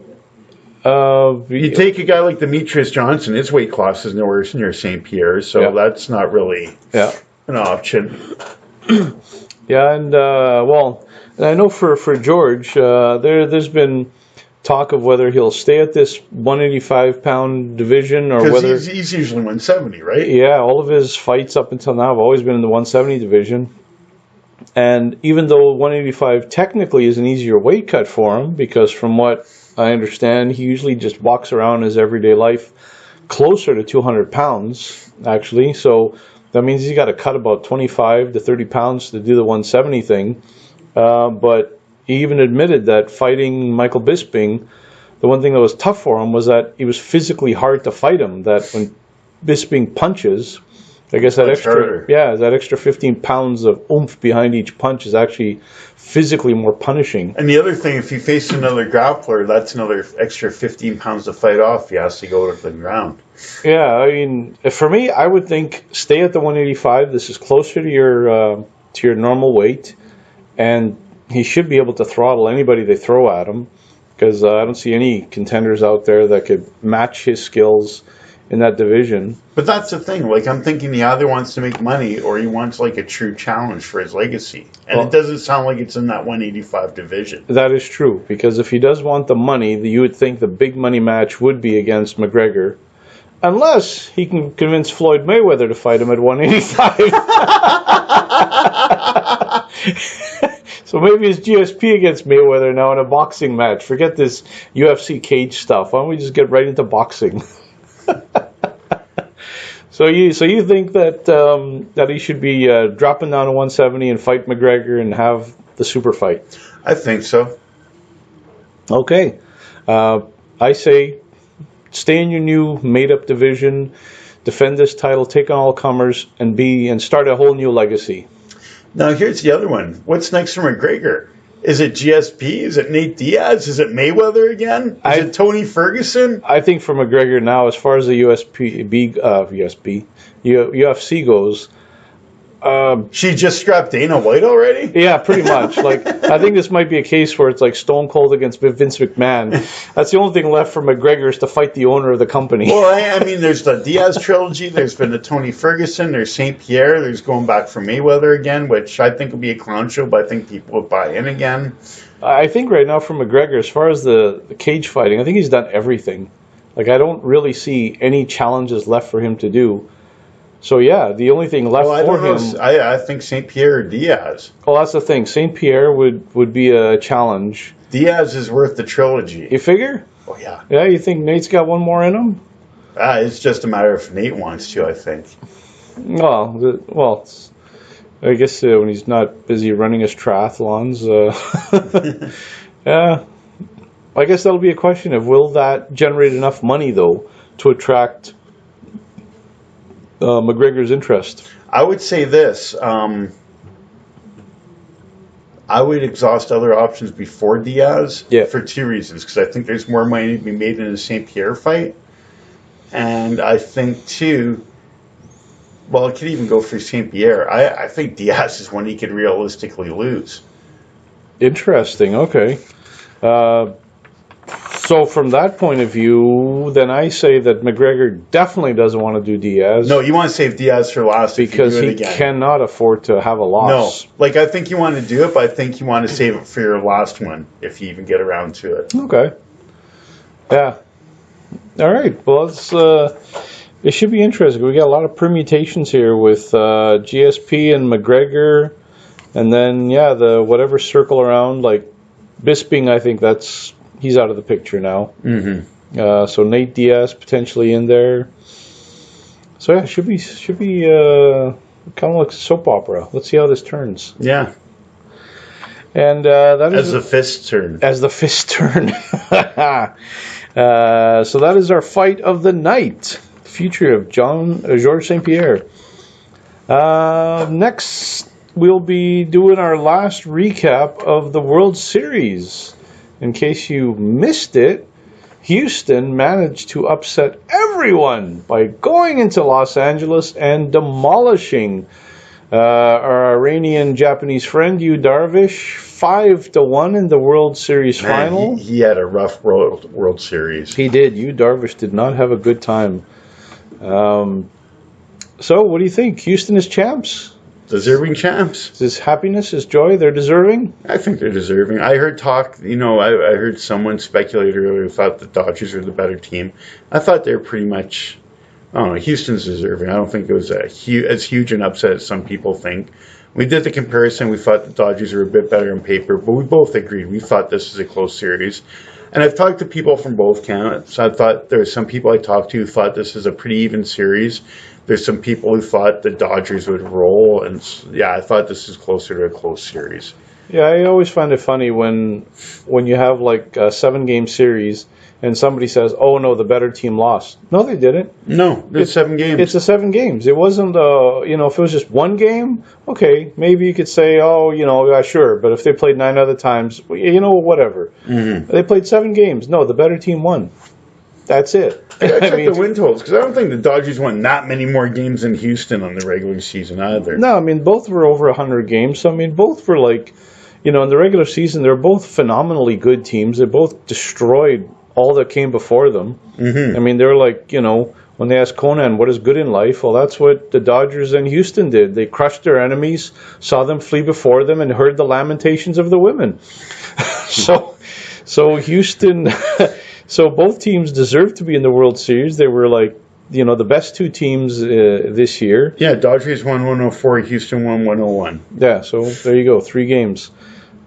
You take a guy like Demetrius Johnson, his weight class is nowhere near St. Pierre, so that's not really an option. Yeah, and I know for George, there's been talk of whether he'll stay at this 185-pound division or whether he's usually 170, right? Yeah, all of his fights up until now have always been in the 170 division. And even though 185 technically is an easier weight cut for him, because from what I understand, he usually just walks around his everyday life closer to 200 pounds, actually. So that means he's got to cut about 25 to 30 pounds to do the 170 thing. But he even admitted that fighting Michael Bisping, the one thing that was tough for him was that he was physically hard to fight him. That when Bisping punches, I guess that extra 15 pounds of oomph behind each punch is actually physically more punishing. And the other thing, if you face another grappler, that's another extra 15 pounds to fight off. He has to go to the ground. Yeah, I mean, for me, I would think stay at the 185. This is closer to your normal weight, and he should be able to throttle anybody they throw at him, because I don't see any contenders out there that could match his skills in that division. But that's the thing. I'm thinking he either wants to make money or he wants a true challenge for his legacy. And it doesn't sound like it's in that 185 division. That is true, because if he does want the money, you would think the big money match would be against McGregor. Unless he can convince Floyd Mayweather to fight him at 185. So maybe it's GSP against Mayweather now in a boxing match. Forget this UFC cage stuff. Why don't we just get right into boxing? So you think that he should be dropping down to 170 and fight McGregor and have the super fight? I think so. Okay. I say stay in your new made-up division, defend this title, take on all comers, and start a whole new legacy. Now here's the other one. What's next for McGregor? Is it GSP? Is it Nate Diaz? Is it Mayweather again? Is it Tony Ferguson? I think for McGregor now, as far as the UFC goes, she just scrapped Dana White already? Yeah, pretty much. I think this might be a case where it's like Stone Cold against Vince McMahon. That's the only thing left for McGregor is to fight the owner of the company. Well, I mean, there's the Diaz trilogy. There's been the Tony Ferguson. There's St. Pierre. There's going back for Mayweather again, which I think will be a clown show, but I think people will buy in again. I think right now for McGregor, as far as the cage fighting, I think he's done everything. I don't really see any challenges left for him to do. So, yeah, the only thing left for him... I think St. Pierre or Diaz. Well, that's the thing. St. Pierre would be a challenge. Diaz is worth the trilogy. You figure? Oh, yeah. Yeah, you think Nate's got one more in him? It's just a matter if Nate wants to, I think. Well, I guess when he's not busy running his triathlons. Yeah. I guess that'll be a question of will that generate enough money, though, to attract... McGregor's interest? I would say this. I would exhaust other options before Diaz for two reasons. Because I think there's more money to be made in a St. Pierre fight. And I think, too, well, it could even go for St. Pierre. I think Diaz is one he could realistically lose. Interesting. Okay. So from that point of view, then I say that McGregor definitely doesn't want to do Diaz. No, you want to save Diaz for last because if you do he it again. cannot afford to have a loss. No, like I think you want to do it, but I think you want to save it for your last one if you even get around to it. Okay. Yeah. All right. Well, it should be interesting. We got a lot of permutations here with GSP and McGregor, and then the whatever circle around like Bisping. I think he's out of the picture now. Mm-hmm. So Nate Diaz potentially in there. So yeah, should be kind of like a soap opera. Let's see how this turns. Yeah. And that is the fists turn. As the fists turn. So that is our fight of the night. Future of Georges St. Pierre. Next, we'll be doing our last recap of the World Series. In case you missed it, Houston managed to upset everyone by going into Los Angeles and demolishing our Iranian-Japanese friend, Yu Darvish, 5-1 in the World Series final. He had a rough World Series. He did. Yu Darvish did not have a good time. So, what do you think? Houston is champs? Deserving champs. Is happiness, is joy? They're deserving? I think they're deserving. I heard talk, I heard someone speculate earlier who thought the Dodgers are the better team. I thought they were pretty much, I don't know, Houston's deserving. I don't think it was as huge an upset as some people think. We did the comparison. We thought the Dodgers were a bit better on paper, but we both agreed. We thought this was a close series. And I've talked to people from both camps. I thought there were some people I talked to who thought this was a pretty even series. There's some people who thought the Dodgers would roll, and I thought this was closer to a close series. Yeah, I always find it funny when you have like a 7-game series and somebody says, "Oh no, the better team lost." No, they didn't. No, it's 7 games. It's the 7 games. It wasn't if it was just 1 game, okay, maybe you could say, "Oh, yeah, sure." But if they played 9 other times, whatever. Mm-hmm. They played 7 games. No, the better team won. That's it. I checked the win totals because I don't think the Dodgers won that many more games than Houston on the regular season either. No, both were over 100 games. So, both were like, in the regular season, they're both phenomenally good teams. They both destroyed all that came before them. Mm-hmm. They're like, when they ask Conan, what is good in life? Well, that's what the Dodgers and Houston did. They crushed their enemies, saw them flee before them, and heard the lamentations of the women. So Houston... So both teams deserve to be in the World Series. They were like, the best 2 teams this year. Yeah, Dodgers won 104, Houston won 101. Yeah, so there you go, 3 games.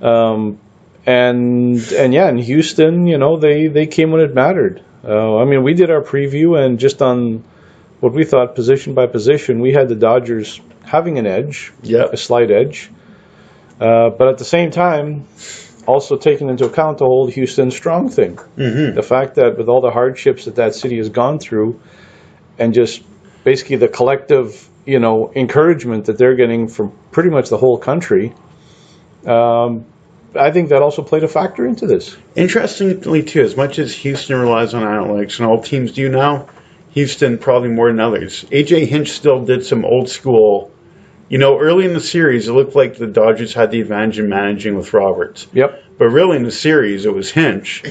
And in Houston, they came when it mattered. We did our preview, and just on what we thought position by position, we had the Dodgers having an edge, a slight edge. But at the same time, also taking into account the whole Houston strong thing. Mm-hmm. The fact that with all the hardships that city has gone through, and just basically the collective, encouragement that they're getting from pretty much the whole country, I think that also played a factor into this. Interestingly, too, as much as Houston relies on analytics, and all teams do now, Houston probably more than others. A.J. Hinch still did some old school. Early in the series, it looked like the Dodgers had the advantage in managing with Roberts. Yep. But really in the series, it was Hinch.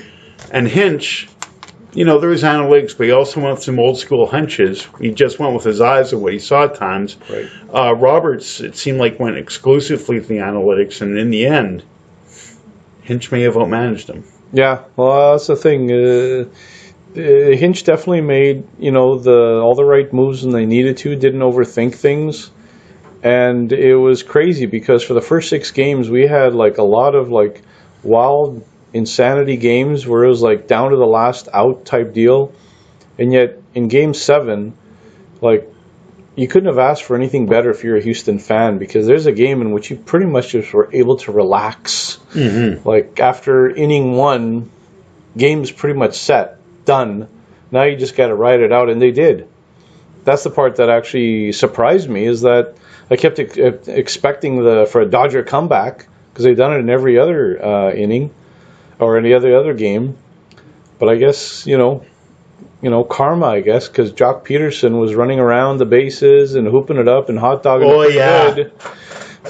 And Hinch, there was analytics, but he also went with some old school hunches. He just went with his eyes of what he saw at times. Right. Roberts, it seemed like, went exclusively to the analytics. And in the end, Hinch may have outmanaged him. Yeah, well, that's the thing. Hinch definitely made, all the right moves when they needed to, didn't overthink things. And it was crazy because for the first 6 games, we had like a lot of like wild insanity games where it was like down to the last out type deal. And yet in game 7, like you couldn't have asked for anything better if you're a Houston fan, because there's a game in which you pretty much just were able to relax. Mm-hmm. Like after inning 1, game's pretty much set, done. Now you just got to ride it out, and they did. That's the part that actually surprised me, is that I kept expecting for a Dodger comeback, because they've done it in every other inning or any other game. But I guess, karma, I guess, because Jock Peterson was running around the bases and hooping it up and hot dogging it good.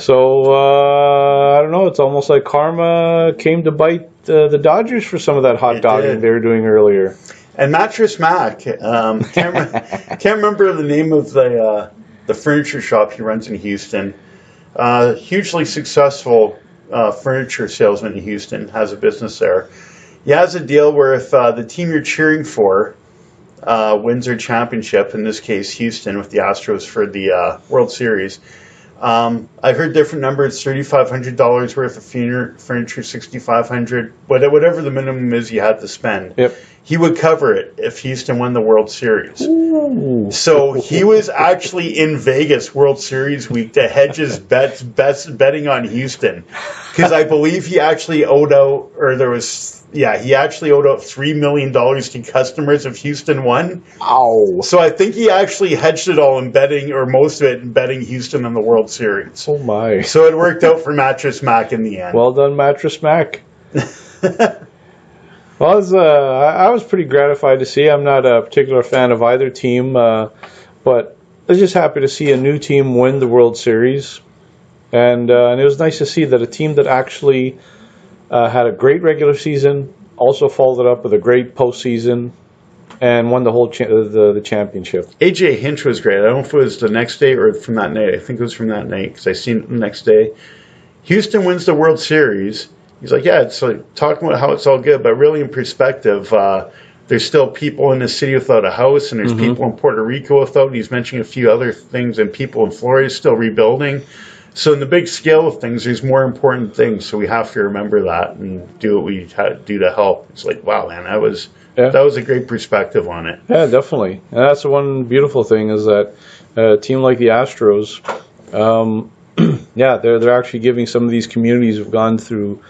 So, I don't know, it's almost like karma came to bite the Dodgers for some of that hot dogging they were doing earlier. And Mattress Mac, can't remember the name of the furniture shop he runs in Houston. Hugely successful furniture salesman in Houston, has a business there. He has a deal where if the team you're cheering for wins their championship, in this case Houston with the Astros for the World Series, I heard different numbers: $3,500 worth of furniture, $6,500, whatever the minimum is you had to spend. Yep. He would cover it if Houston won the World Series. Ooh. So he was actually in Vegas World Series week to hedge his betting on Houston, because I believe he actually owed out, he actually owed out $3 million to customers if Houston won. Ow. So I think he actually hedged it all in betting, or most of it in betting Houston in the World Series. Oh my. So it worked out for Mattress Mac in the end. Well done, Mattress Mac. Well, I was pretty gratified to see. I'm not a particular fan of either team, but I was just happy to see a new team win the World Series. And it was nice to see that a team that actually had a great regular season also followed it up with a great postseason and won the whole the championship. AJ Hinch was great. I don't know if it was the next day or from that night. I think it was from that night because I seen it the next day. Houston wins the World Series. He's like, yeah, it's like talking about how it's all good, but really in perspective, there's still people in the city without a house, and there's people in Puerto Rico without. And he's mentioning a few other things, and people in Florida still rebuilding. So in the big scale of things, there's more important things. So we have to remember that and do what we do to help. It's like, wow, man, that was a great perspective on it. Yeah, definitely. And that's the one beautiful thing is that a team like the Astros, they're actually giving some of these communities who've gone through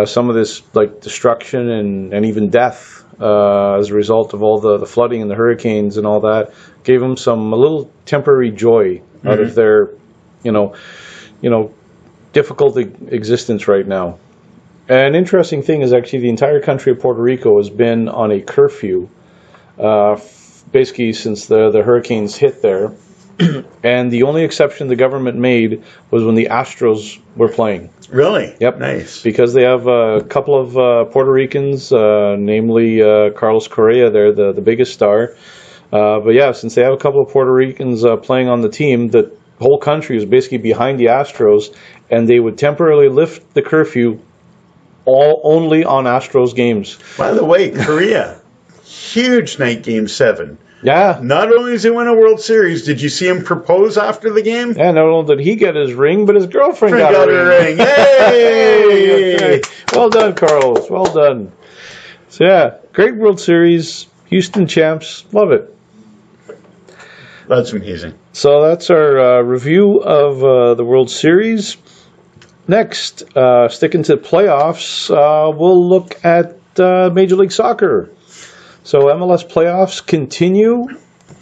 some of this like destruction and even death as a result of all the flooding and the hurricanes and all that, gave them a little temporary joy out of their, difficult existence right now. An interesting thing is actually the entire country of Puerto Rico has been on a curfew, basically since the hurricanes hit there. And the only exception the government made was when the Astros were playing. Really? Yep. Nice. Because they have a couple of Puerto Ricans, namely Carlos Correa, they're the biggest star. But yeah, since they have a couple of Puerto Ricans playing on the team, the whole country was basically behind the Astros, and they would temporarily lift the curfew only on Astros games. By the way, Korea, huge night, Game 7. Yeah. Not only does he win a World Series, did you see him propose after the game? Yeah, not only did he get his ring, but his girlfriend got her ring. Hey! Well done, Carlos. Well done. So yeah, great World Series. Houston champs. Love it. That's amazing. So that's our review of the World Series. Next, sticking to the playoffs, we'll look at Major League Soccer. So MLS Playoffs continue.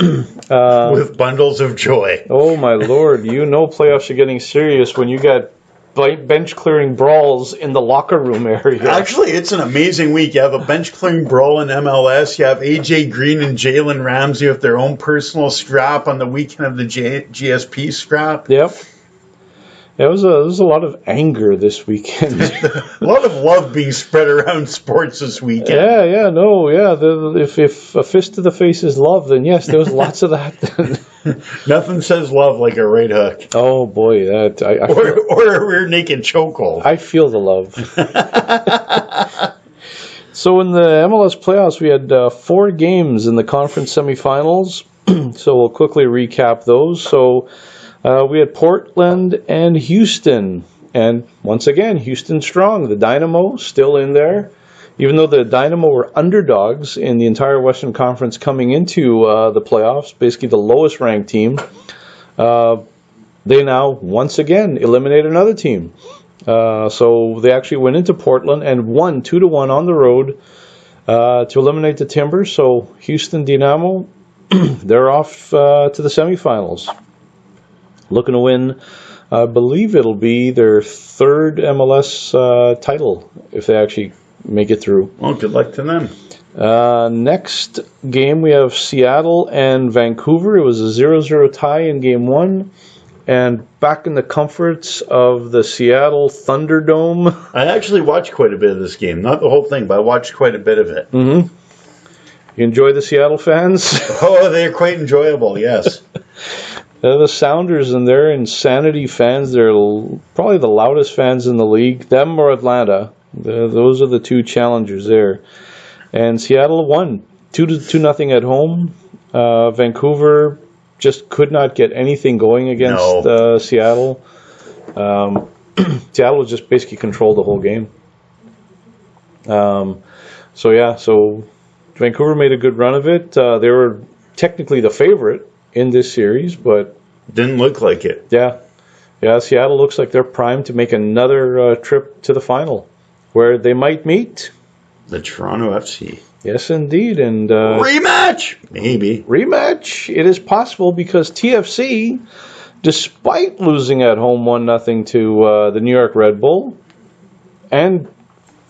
With bundles of joy. Oh, my Lord. Playoffs are getting serious when you got bench-clearing brawls in the locker room area. Actually, it's an amazing week. You have a bench-clearing brawl in MLS. You have AJ Green and Jalen Ramsey with their own personal scrap on the weekend of the GSP scrap. Yep. There was a lot of anger this weekend. A lot of love being spread around sports this weekend. If a fist to the face is love, then yes, there was lots of that. Nothing says love like a right hook. Oh boy, or a rear naked chokehold. I feel the love. So in the MLS playoffs, we had 4 games in the conference semifinals. So we'll quickly recap those. So. We had Portland and Houston, and once again, Houston strong. The Dynamo still in there, even though the Dynamo were underdogs in the entire Western Conference coming into the playoffs, basically the lowest ranked team. They now once again eliminate another team. So they actually went into Portland and won 2-1 on the road to eliminate the Timbers. So Houston Dynamo, they're off to the semifinals. Looking to win, I believe it'll be their 3rd MLS title if they actually make it through. Well, good luck to them. Next game, we have Seattle and Vancouver. It was a 0-0 tie in Game 1. and back in the comforts of the Seattle Thunderdome. I actually watched quite a bit of this game. Not the whole thing, but I watched quite a bit of it. Mm-hmm. You enjoy the Seattle fans? Oh, they're quite enjoyable, yes. The Sounders and their Insanity fans, they're probably the loudest fans in the league. Them or Atlanta. Those are the two challengers there. And Seattle won 2-0 at home. Vancouver just could not get anything going against Seattle. Seattle just basically controlled the whole game. So Vancouver made a good run of it. They were technically the favorite in this series, but didn't look like it. Yeah, Seattle looks like they're primed to make another trip to the final, where they might meet the Toronto FC. Yes, indeed, and rematch, maybe rematch. It is possible because TFC, despite losing at home 1-0 to the New York Red Bull, and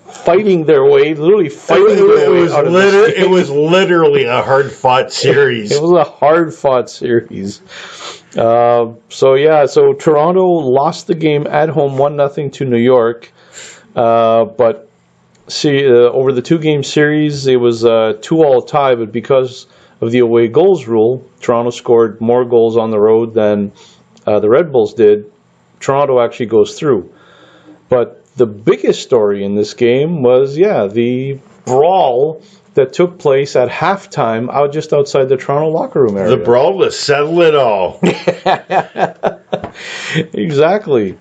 fighting their way, literally fighting their way out of this game. It was literally a hard-fought series. It was a hard-fought series. So Toronto lost the game at home 1-0 to New York. But over the two-game series, it was a 2-2 tie, but because of the away goals rule, Toronto scored more goals on the road than the Red Bulls did. Toronto actually goes through. But the biggest story in this game was, the brawl that took place at halftime just outside the Toronto locker room area. The brawl to settle it all. Exactly.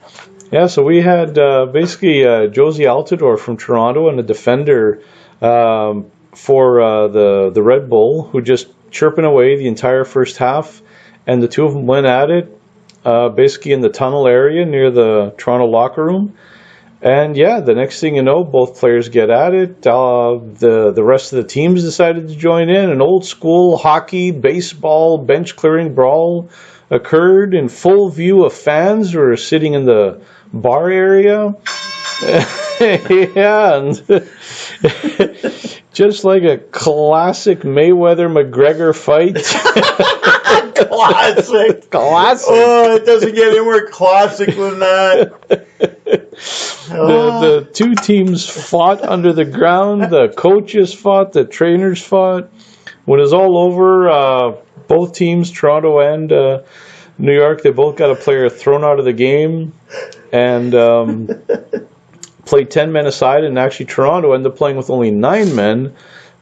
Yeah, so we had basically Josie Altidore from Toronto and a defender for the Red Bull who just chirping away the entire first half, and the two of them went at it basically in the tunnel area near the Toronto locker room. And the next thing you know, both players get at it. The rest of the teams decided to join in. An old school hockey, baseball, bench clearing brawl occurred in full view of fans who were sitting in the bar area. And just like a classic Mayweather-McGregor fight. Classic. Oh, it doesn't get any more classic than that. The two teams fought under the ground. The coaches fought. The trainers fought. When it was all over, both teams, Toronto and New York, they both got a player thrown out of the game and played 10 men aside. And actually, Toronto ended up playing with only 9 men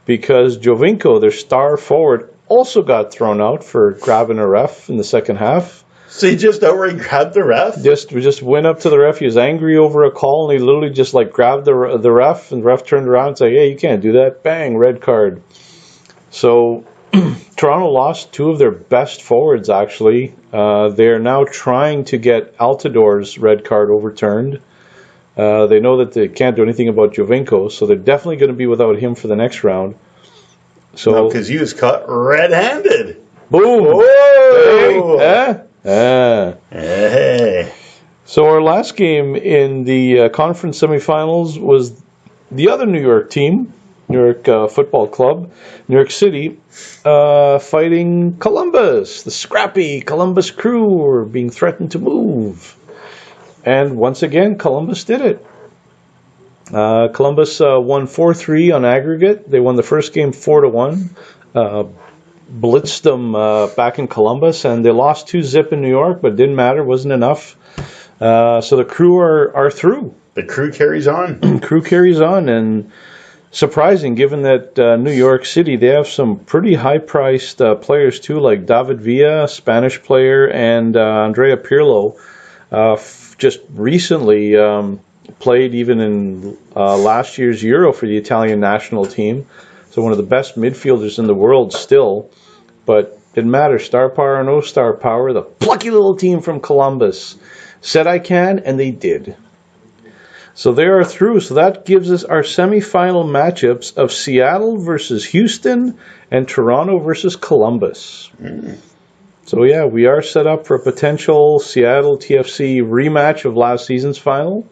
because Jovinko, their star forward, also got thrown out for grabbing a ref in the second half. So he just outright grabbed the ref? Just went up to the ref. He was angry over a call, and he literally just grabbed the ref, and the ref turned around and said, "Hey, you can't do that." Bang, red card. So Toronto lost 2 of their best forwards, actually. They're now trying to get Altidore's red card overturned. They know that they can't do anything about Jovinko, so they're definitely going to be without him for the next round. So because he was caught red-handed. Boom! Whoa! Hey. So our last game in the conference semifinals was the other New York team, New York Football Club, New York City, fighting Columbus. The scrappy Columbus Crew were being threatened to move. And once again, Columbus did it. Columbus won 4-3 on aggregate. They won the first game 4-1. Blitzed them back in Columbus, and they lost 2-0 in New York, but it didn't matter. It wasn't enough. So the Crew are through. The Crew carries on. Crew carries on, and surprising given that New York City, they have some pretty high-priced players too, like David Villa, Spanish player, and Andrea Pirlo. Just recently played even in last year's Euro for the Italian national team. So one of the best midfielders in the world still. But didn't matter, star power or no star power, the plucky little team from Columbus said I can, and they did. So they are through. So that gives us our semifinal matchups of Seattle versus Houston and Toronto versus Columbus. So we are set up for a potential Seattle TFC rematch of last season's final.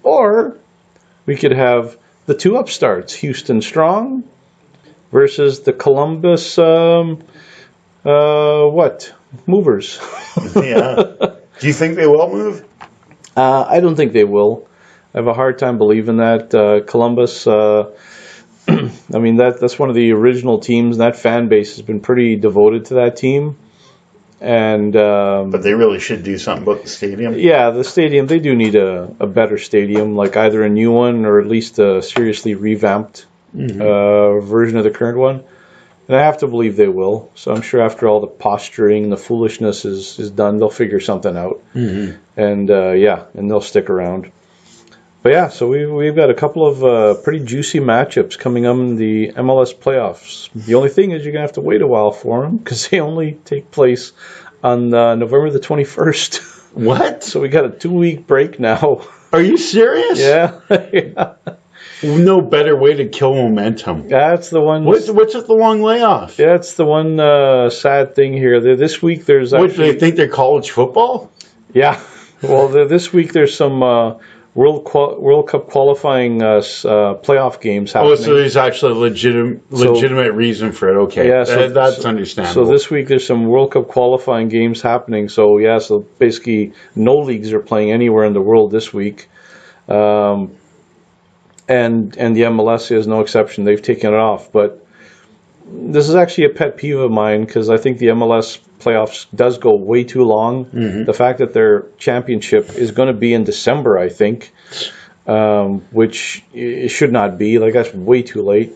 Or we could have the 2 upstarts, Houston Strong versus the Columbus, Movers. Yeah. Do you think they will move? I don't think they will. I have a hard time believing that. Columbus, I mean, that's one of the original teams. That fan base has been pretty devoted to that team. And But they really should do something about the stadium. yeah, the stadium, they do need a better stadium, like either a new one or at least a seriously revamped version of the current one. And I have to believe they will. So I'm sure after all the posturing, the foolishness is done, they'll figure something out. And and they'll stick around. But yeah, so we've got a couple of pretty juicy matchups coming up in the MLS playoffs. The only thing is you're going to have to wait a while for them because they only take place on November the 21st. What? So we got a 2-week break now. Are you serious? Yeah. Yeah. No better way to kill momentum. That's the one. What's with the long layoff? That's the one sad thing here. This week there's What, actually... do they think they're college football? Yeah. Well, this week there's some World Cup qualifying playoff games happening. Oh, so there's actually a legitimate reason for it. Okay, yeah, that's understandable. So this week there's some World Cup qualifying games happening. So yeah, so basically no leagues are playing anywhere in the world this week. And the MLS is no exception. They've taken it off. But this is actually a pet peeve of mine because I think the MLS playoffs does go way too long. The fact that their championship is going to be in December, I think, which it should not be. Like, that's way too late.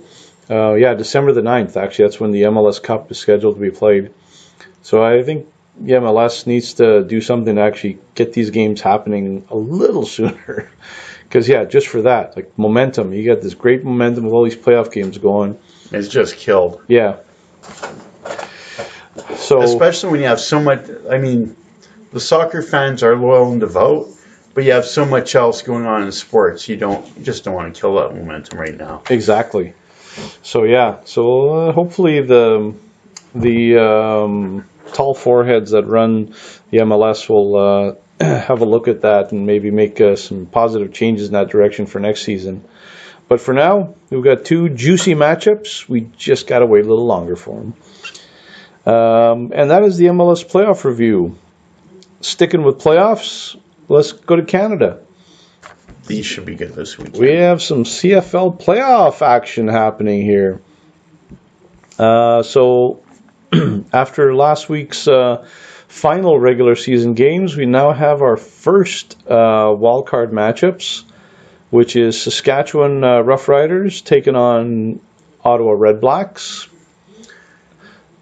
December the 9th, actually. That's when the MLS Cup is scheduled to be played. So I think the MLS needs to do something to actually get these games happening a little sooner. Because, yeah, just for that, like momentum. You got this great momentum of all these playoff games going. It's just killed. Yeah. So, especially when you have so much. I mean, the soccer fans are loyal and devout, but you have so much else going on in sports. You just don't want to kill that momentum right now. Exactly. So yeah. So hopefully the tall foreheads that run the MLS will have a look at that and maybe make some positive changes in that direction for next season. But for now, we've got 2 juicy matchups. We just got to wait a little longer for them. And that is the MLS playoff review. Sticking with playoffs, let's go to Canada. These should be good this week. We have some CFL playoff action happening here. So after last week's final regular season games, we now have our first wildcard matchups, which is Saskatchewan Roughriders taking on Ottawa Red Blacks.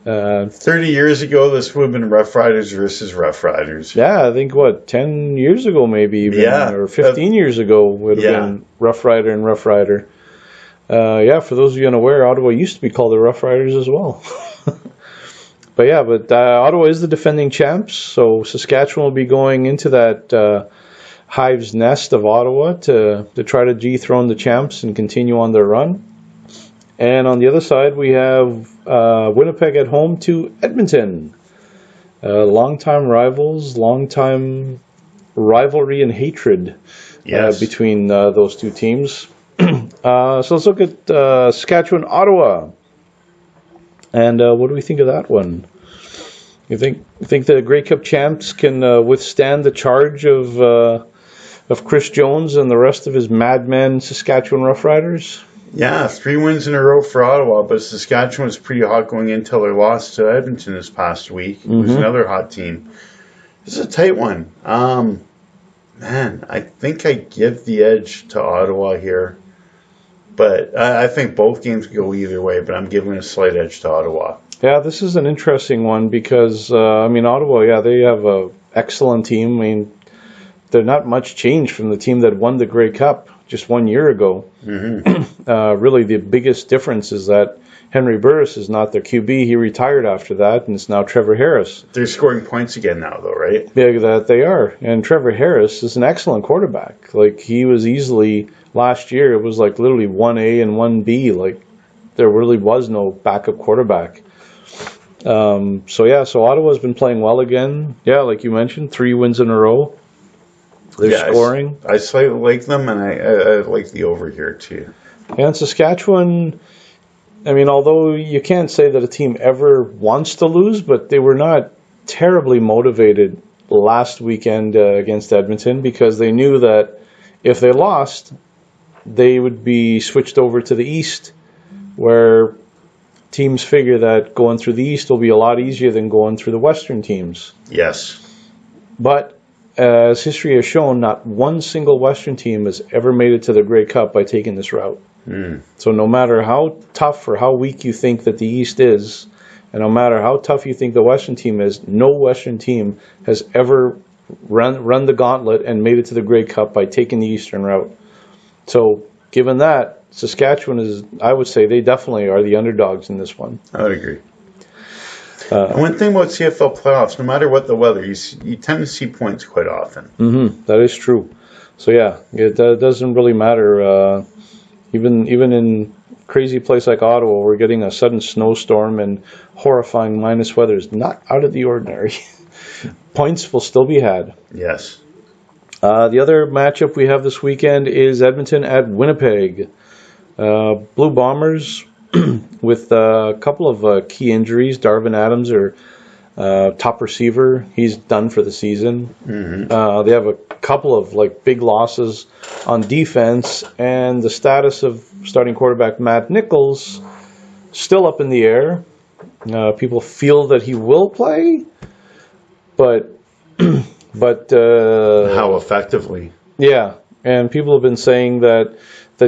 30 years ago, this would have been Rough Riders versus Rough Riders. Yeah, I think, 10 years ago maybe even, or 15 years ago would have been Rough Rider and Rough Rider. For those of you unaware, Ottawa used to be called the Rough Riders as well. But Ottawa is the defending champs, so Saskatchewan will be going into that hive's nest of Ottawa to try to dethrone the champs and continue on their run. And on the other side, we have Winnipeg at home to Edmonton. Longtime rivals, longtime rivalry and hatred between those two teams. So let's look at Saskatchewan, Ottawa. And what do we think of that one? You think the Grey Cup champs can withstand the charge of Chris Jones and the rest of his madmen Saskatchewan Roughriders? Yeah, 3 wins in a row for Ottawa, but Saskatchewan was pretty hot going until their loss to Edmonton this past week. It was another hot team. This is a tight one. Man, I think I give the edge to Ottawa here. But I think both games go either way, but I'm giving a slight edge to Ottawa. Yeah, this is an interesting one because, Ottawa, they have an excellent team. I mean, they're not much change from the team that won the Grey Cup just 1 year ago. Really, the biggest difference is that Henry Burris is not their QB. He retired after that, and it's now Trevor Harris. They're scoring points again now, though, right? Yeah, that they are. And Trevor Harris is an excellent quarterback. Like, he was easily, last year, it was like literally 1A and 1B. Like, there really was no backup quarterback. So Ottawa's been playing well again. Yeah, like you mentioned, 3 wins in a row. They're scoring. I slightly like them, and I like the over here, too. And Saskatchewan, I mean, although you can't say that a team ever wants to lose, but they were not terribly motivated last weekend against Edmonton because they knew that if they lost, they would be switched over to the East, where teams figure that going through the East will be a lot easier than going through the Western teams. Yes. But as history has shown, not one single Western team has ever made it to the Grey Cup by taking this route. So no matter how tough or how weak you think that the East is, and no matter how tough you think the Western team is, no Western team has ever run the gauntlet and made it to the Grey Cup by taking the Eastern route. So given that, Saskatchewan is, I would say, they definitely are the underdogs in this one. I would agree. And one thing about CFL playoffs, no matter what the weather, you tend to see points quite often. That is true. So yeah, it doesn't really matter. Even in crazy place like Ottawa, we're getting a sudden snowstorm and horrifying minus weather is not out of the ordinary. Points will still be had. Yes. The other matchup we have this weekend is Edmonton at Winnipeg. Blue Bombers with a couple of key injuries. Darvin Adams, or top receiver, he's done for the season. They have a couple of big losses on defense, and the status of starting quarterback Matt Nichols still up in the air. People feel that he will play, but How effectively? Yeah, and people have been saying that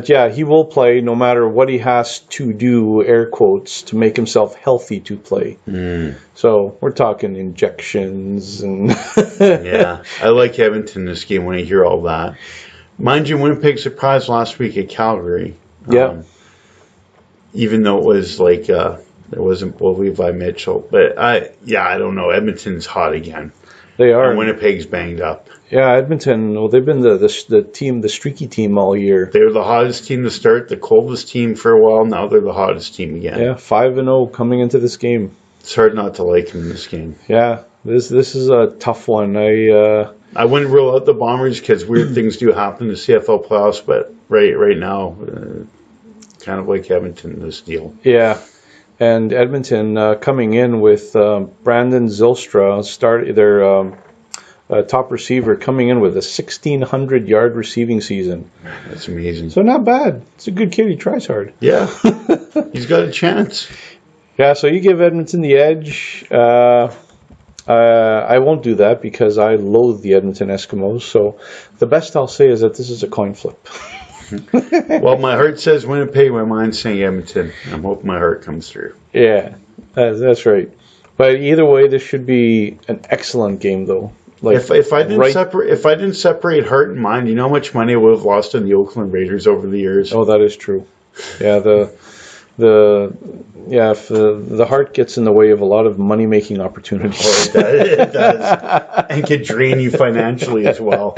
yeah, he will play no matter what he has to do, air quotes, to make himself healthy to play. So we're talking injections and Yeah, I like Edmonton this game when I hear all that. Mind you, Winnipeg surprised last week at Calgary. Yeah. Even though it was there wasn't Levi Mitchell, but I don't know. Edmonton's hot again. They are. And Winnipeg's banged up. Yeah, Edmonton. Well, they've been the team, the streaky team all year. They were the hottest team to start, the coldest team for a while. Now they're the hottest team again. Yeah, 5-0 coming into this game. It's hard not to like them in this game. Yeah, this is a tough one. I wouldn't rule out the Bombers because weird things do happen in the CFL playoffs, but right now, kind of like Edmonton, this deal. Yeah. And Edmonton coming in with Brandon Zylstra, their top receiver, coming in with a 1,600-yard receiving season. That's amazing. So not bad. It's a good kid. He tries hard. Yeah. He's got a chance. Yeah, so you give Edmonton the edge. I won't do that because I loathe the Edmonton Eskimos. So the best I'll say is that this is a coin flip. Well, my heart says Winnipeg, my mind's saying Edmonton. I'm hoping my heart comes through. Yeah, that's right. But either way, this should be an excellent game, though. If I didn't separate heart and mind, you know how much money I would have lost on the Oakland Raiders over the years. Oh, that is true. Yeah, if the heart gets in the way of a lot of money making opportunities. Oh, it does, and can drain you financially as well.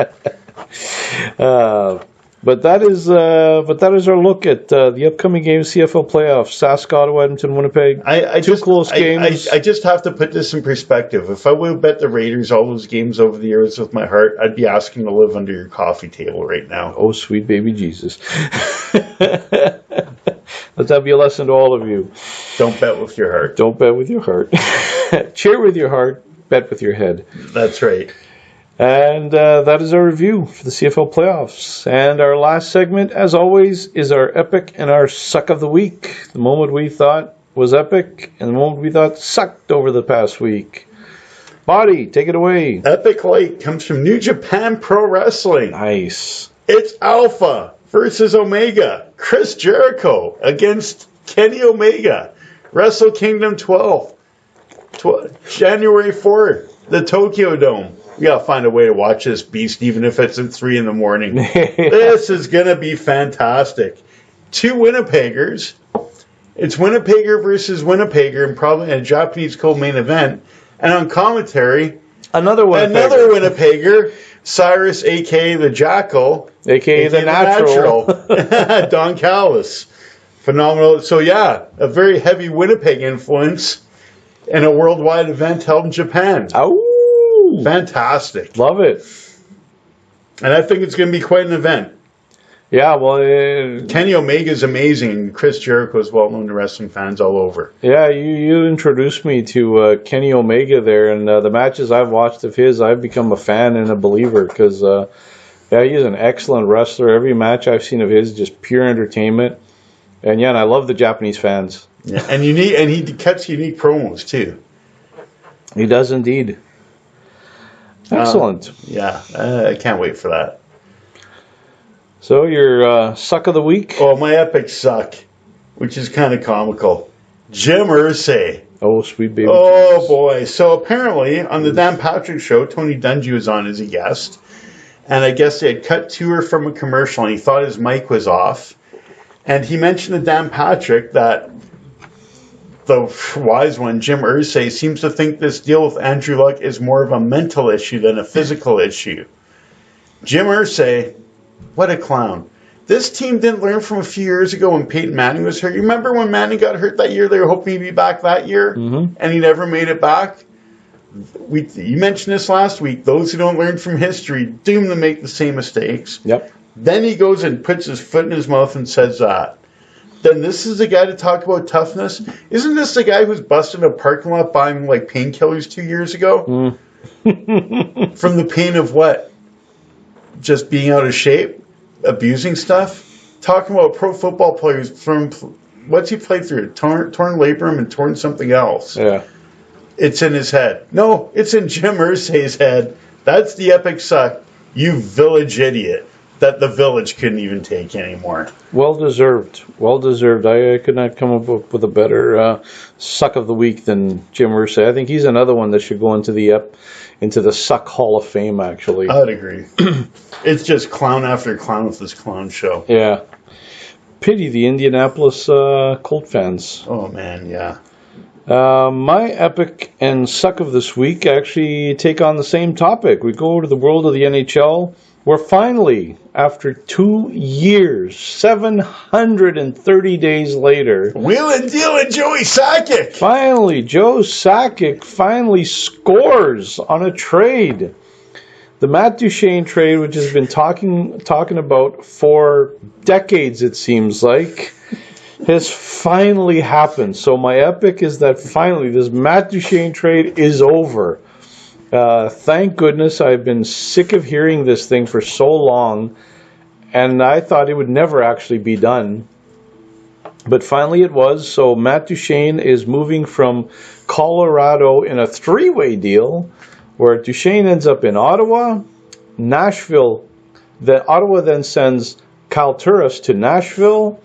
But that is our look at the upcoming games, CFL Playoffs, Sask, Ottawa, Edmonton, Winnipeg. Two close games. I just have to put this in perspective. If I would have bet the Raiders all those games over the years with my heart, I'd be asking to live under your coffee table right now. Oh, sweet baby Jesus. Let that be a lesson to all of you. Don't bet with your heart. Don't bet with your heart. Cheer with your heart, bet with your head. That's right. And that is our review for the CFL Playoffs. And our last segment, as always, is our epic and our suck of the week. The moment we thought was epic and the moment we thought sucked over the past week. Body, take it away. Epic Light comes from New Japan Pro Wrestling. Nice. It's Alpha versus Omega. Chris Jericho against Kenny Omega. Wrestle Kingdom 12. January 4th, the Tokyo Dome. We gotta find a way to watch this beast, even if it's at 3 a.m. This is gonna be fantastic. Two Winnipeggers. It's Winnipegger versus Winnipegger, and probably a Japanese co-main event. And on commentary, another Winnipegger, Cyrus, a.k.a. the Jackal, a.k.a. the Natural. Don Callis. Phenomenal. So yeah, a very heavy Winnipeg influence in a worldwide event held in Japan. Oh. Fantastic. Love it. And I think it's going to be quite an event. Yeah, well, Kenny Omega is amazing. Chris Jericho is well known to wrestling fans all over. yeah, you introduced me to Kenny Omega there, and the matches I've watched of his, I've become a fan and a believer because, yeah, he's an excellent wrestler. Every match I've seen of his, just pure entertainment. And yeah, and I love the Japanese fans. Yeah, and he cuts unique promos too. He does indeed. Excellent. Yeah, I can't wait for that. So your suck of the week? Oh, my epic suck, which is kind of comical. Jim Irsay. Oh, sweet baby. Oh, Jesus. boy. So apparently on the Dan Patrick Show, Tony Dungy was on as a guest. And I guess they had cut to her from a commercial and he thought his mic was off. And he mentioned to Dan Patrick that the wise one, Jim Irsay, seems to think this deal with Andrew Luck is more of a mental issue than a physical issue. Jim Irsay, what a clown. This team didn't learn from a few years ago when Peyton Manning was hurt. You remember when Manning got hurt that year? They were hoping he'd be back that year, and he never made it back. You mentioned this last week. Those who don't learn from history, doomed to make the same mistakes. Yep. Then he goes and puts his foot in his mouth and says that. Then this is the guy to talk about toughness? Isn't this the guy who's busted a parking lot buying like painkillers 2 years ago? From the pain of what? Just being out of shape? Abusing stuff? Talking about pro football players from... What's he played through? Torn labrum and torn something else. Yeah. It's in his head. No, it's in Jim Irsay's head. That's the epic suck. You village idiot. That the village couldn't even take anymore. Well deserved. Well deserved. I could not come up with a better suck of the week than Jim Irsay. I think he's another one that should go into the Suck Hall of Fame, actually. I'd agree. It's just clown after clown with this clown show. Yeah. Pity the Indianapolis Colt fans. Oh, man, yeah. My epic and suck of this week actually take on the same topic. We go to the world of the NHL, where finally, after 2 years, 730 days later... Wheel and deal with Joey Sakic! Finally, Joe Sakic finally scores on a trade. The Matt Duchene trade, which has been talking about for decades, it seems like, has finally happened. So my epic is that finally this Matt Duchene trade is over. Thank goodness. I've been sick of hearing this thing for so long, and I thought it would never actually be done. But finally it was. So Matt Duchene is moving from Colorado in a three-way deal, where Duchene ends up in Ottawa, Nashville. Then Ottawa then sends Kyle Turris to Nashville,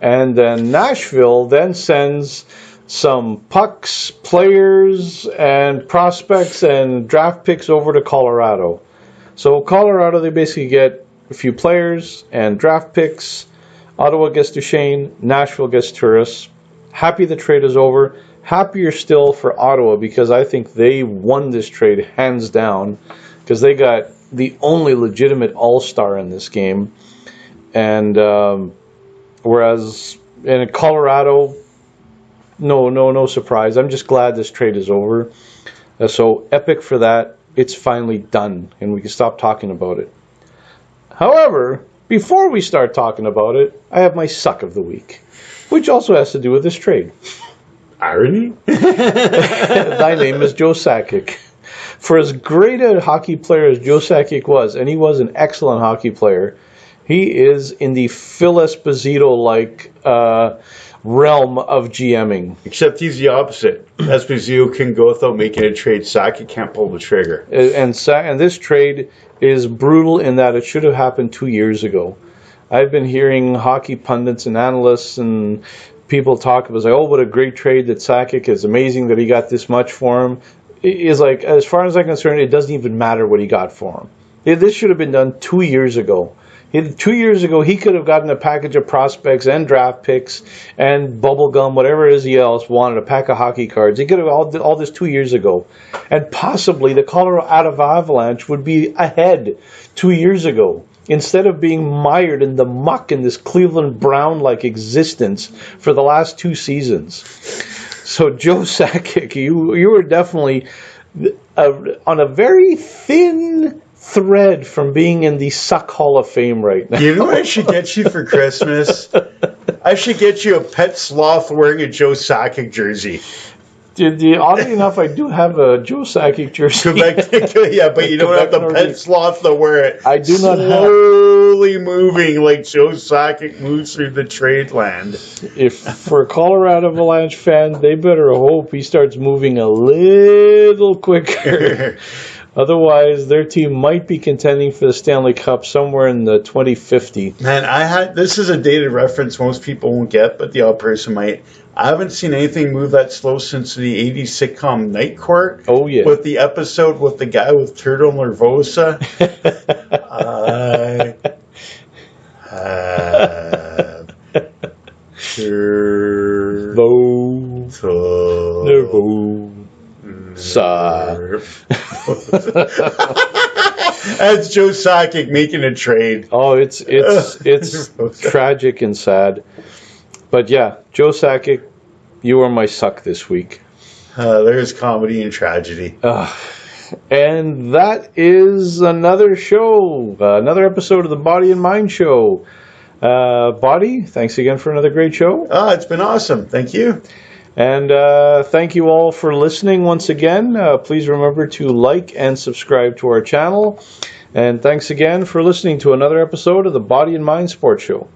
and then Nashville then sends some pucks, players, and prospects and draft picks over to Colorado. So Colorado, they basically get a few players and draft picks. Ottawa gets Duchene, Nashville gets Turris. Happy the trade is over. Happier still for Ottawa because I think they won this trade hands down because they got the only legitimate all-star in this game. And whereas in Colorado, no surprise. I'm just glad this trade is over. So epic for that. It's finally done, and we can stop talking about it. However, before we start talking about it, I have my suck of the week, which also has to do with this trade. Irony? Thy name is Joe Sakic. For as great a hockey player as Joe Sakic was, and he was an excellent hockey player, he is in the Phil Esposito-like realm of GMing. Except he's the opposite. Esposito can go without making a trade. Sakic can't pull the trigger. And this trade is brutal in that it should have happened 2 years ago. I've been hearing hockey pundits and analysts and people talk about, like, oh, what a great trade that Sakic is. Amazing that he got this much for him. It is like, as far as I'm concerned, it doesn't even matter what he got for him. This should have been done 2 years ago. 2 years ago, he could have gotten a package of prospects and draft picks and bubble gum, whatever it is he else wanted, a pack of hockey cards. He could have all this 2 years ago. And possibly the Colorado Avalanche would be ahead 2 years ago, instead of being mired in the muck in this Cleveland Brown-like existence for the last 2 seasons. So Joe Sakic, you were definitely on a very thin thread from being in the Suck Hall of Fame right now. You know what I should get you for Christmas? I should get you a pet sloth wearing a Joe Sakic jersey. Oddly enough, I do have a Joe Sakic jersey. Yeah, but you don't have the pet sloth to wear it. I do not have. Slowly moving like Joe Sakic moves through the trade land. If for a Colorado Avalanche fan, they better hope he starts moving a little quicker. Otherwise, their team might be contending for the Stanley Cup somewhere in the 2050. Man, this is a dated reference most people won't get, but the odd person might. I haven't seen anything move that slow since the 80s sitcom Night Court. Oh, yeah. With the episode with the guy with turtle nervosa. I have That's Joe Sakic making a trade. Oh, it's tragic and sad. But yeah, Joe Sakic, you are my suck this week. There's comedy and tragedy. And that is another show, another episode of the Body and Mind Show. Body, thanks again for another great show. It's been awesome. Thank you. And thank you all for listening once again. Please remember to like and subscribe to our channel. And thanks again for listening to another episode of the Body and Mind Sports Show.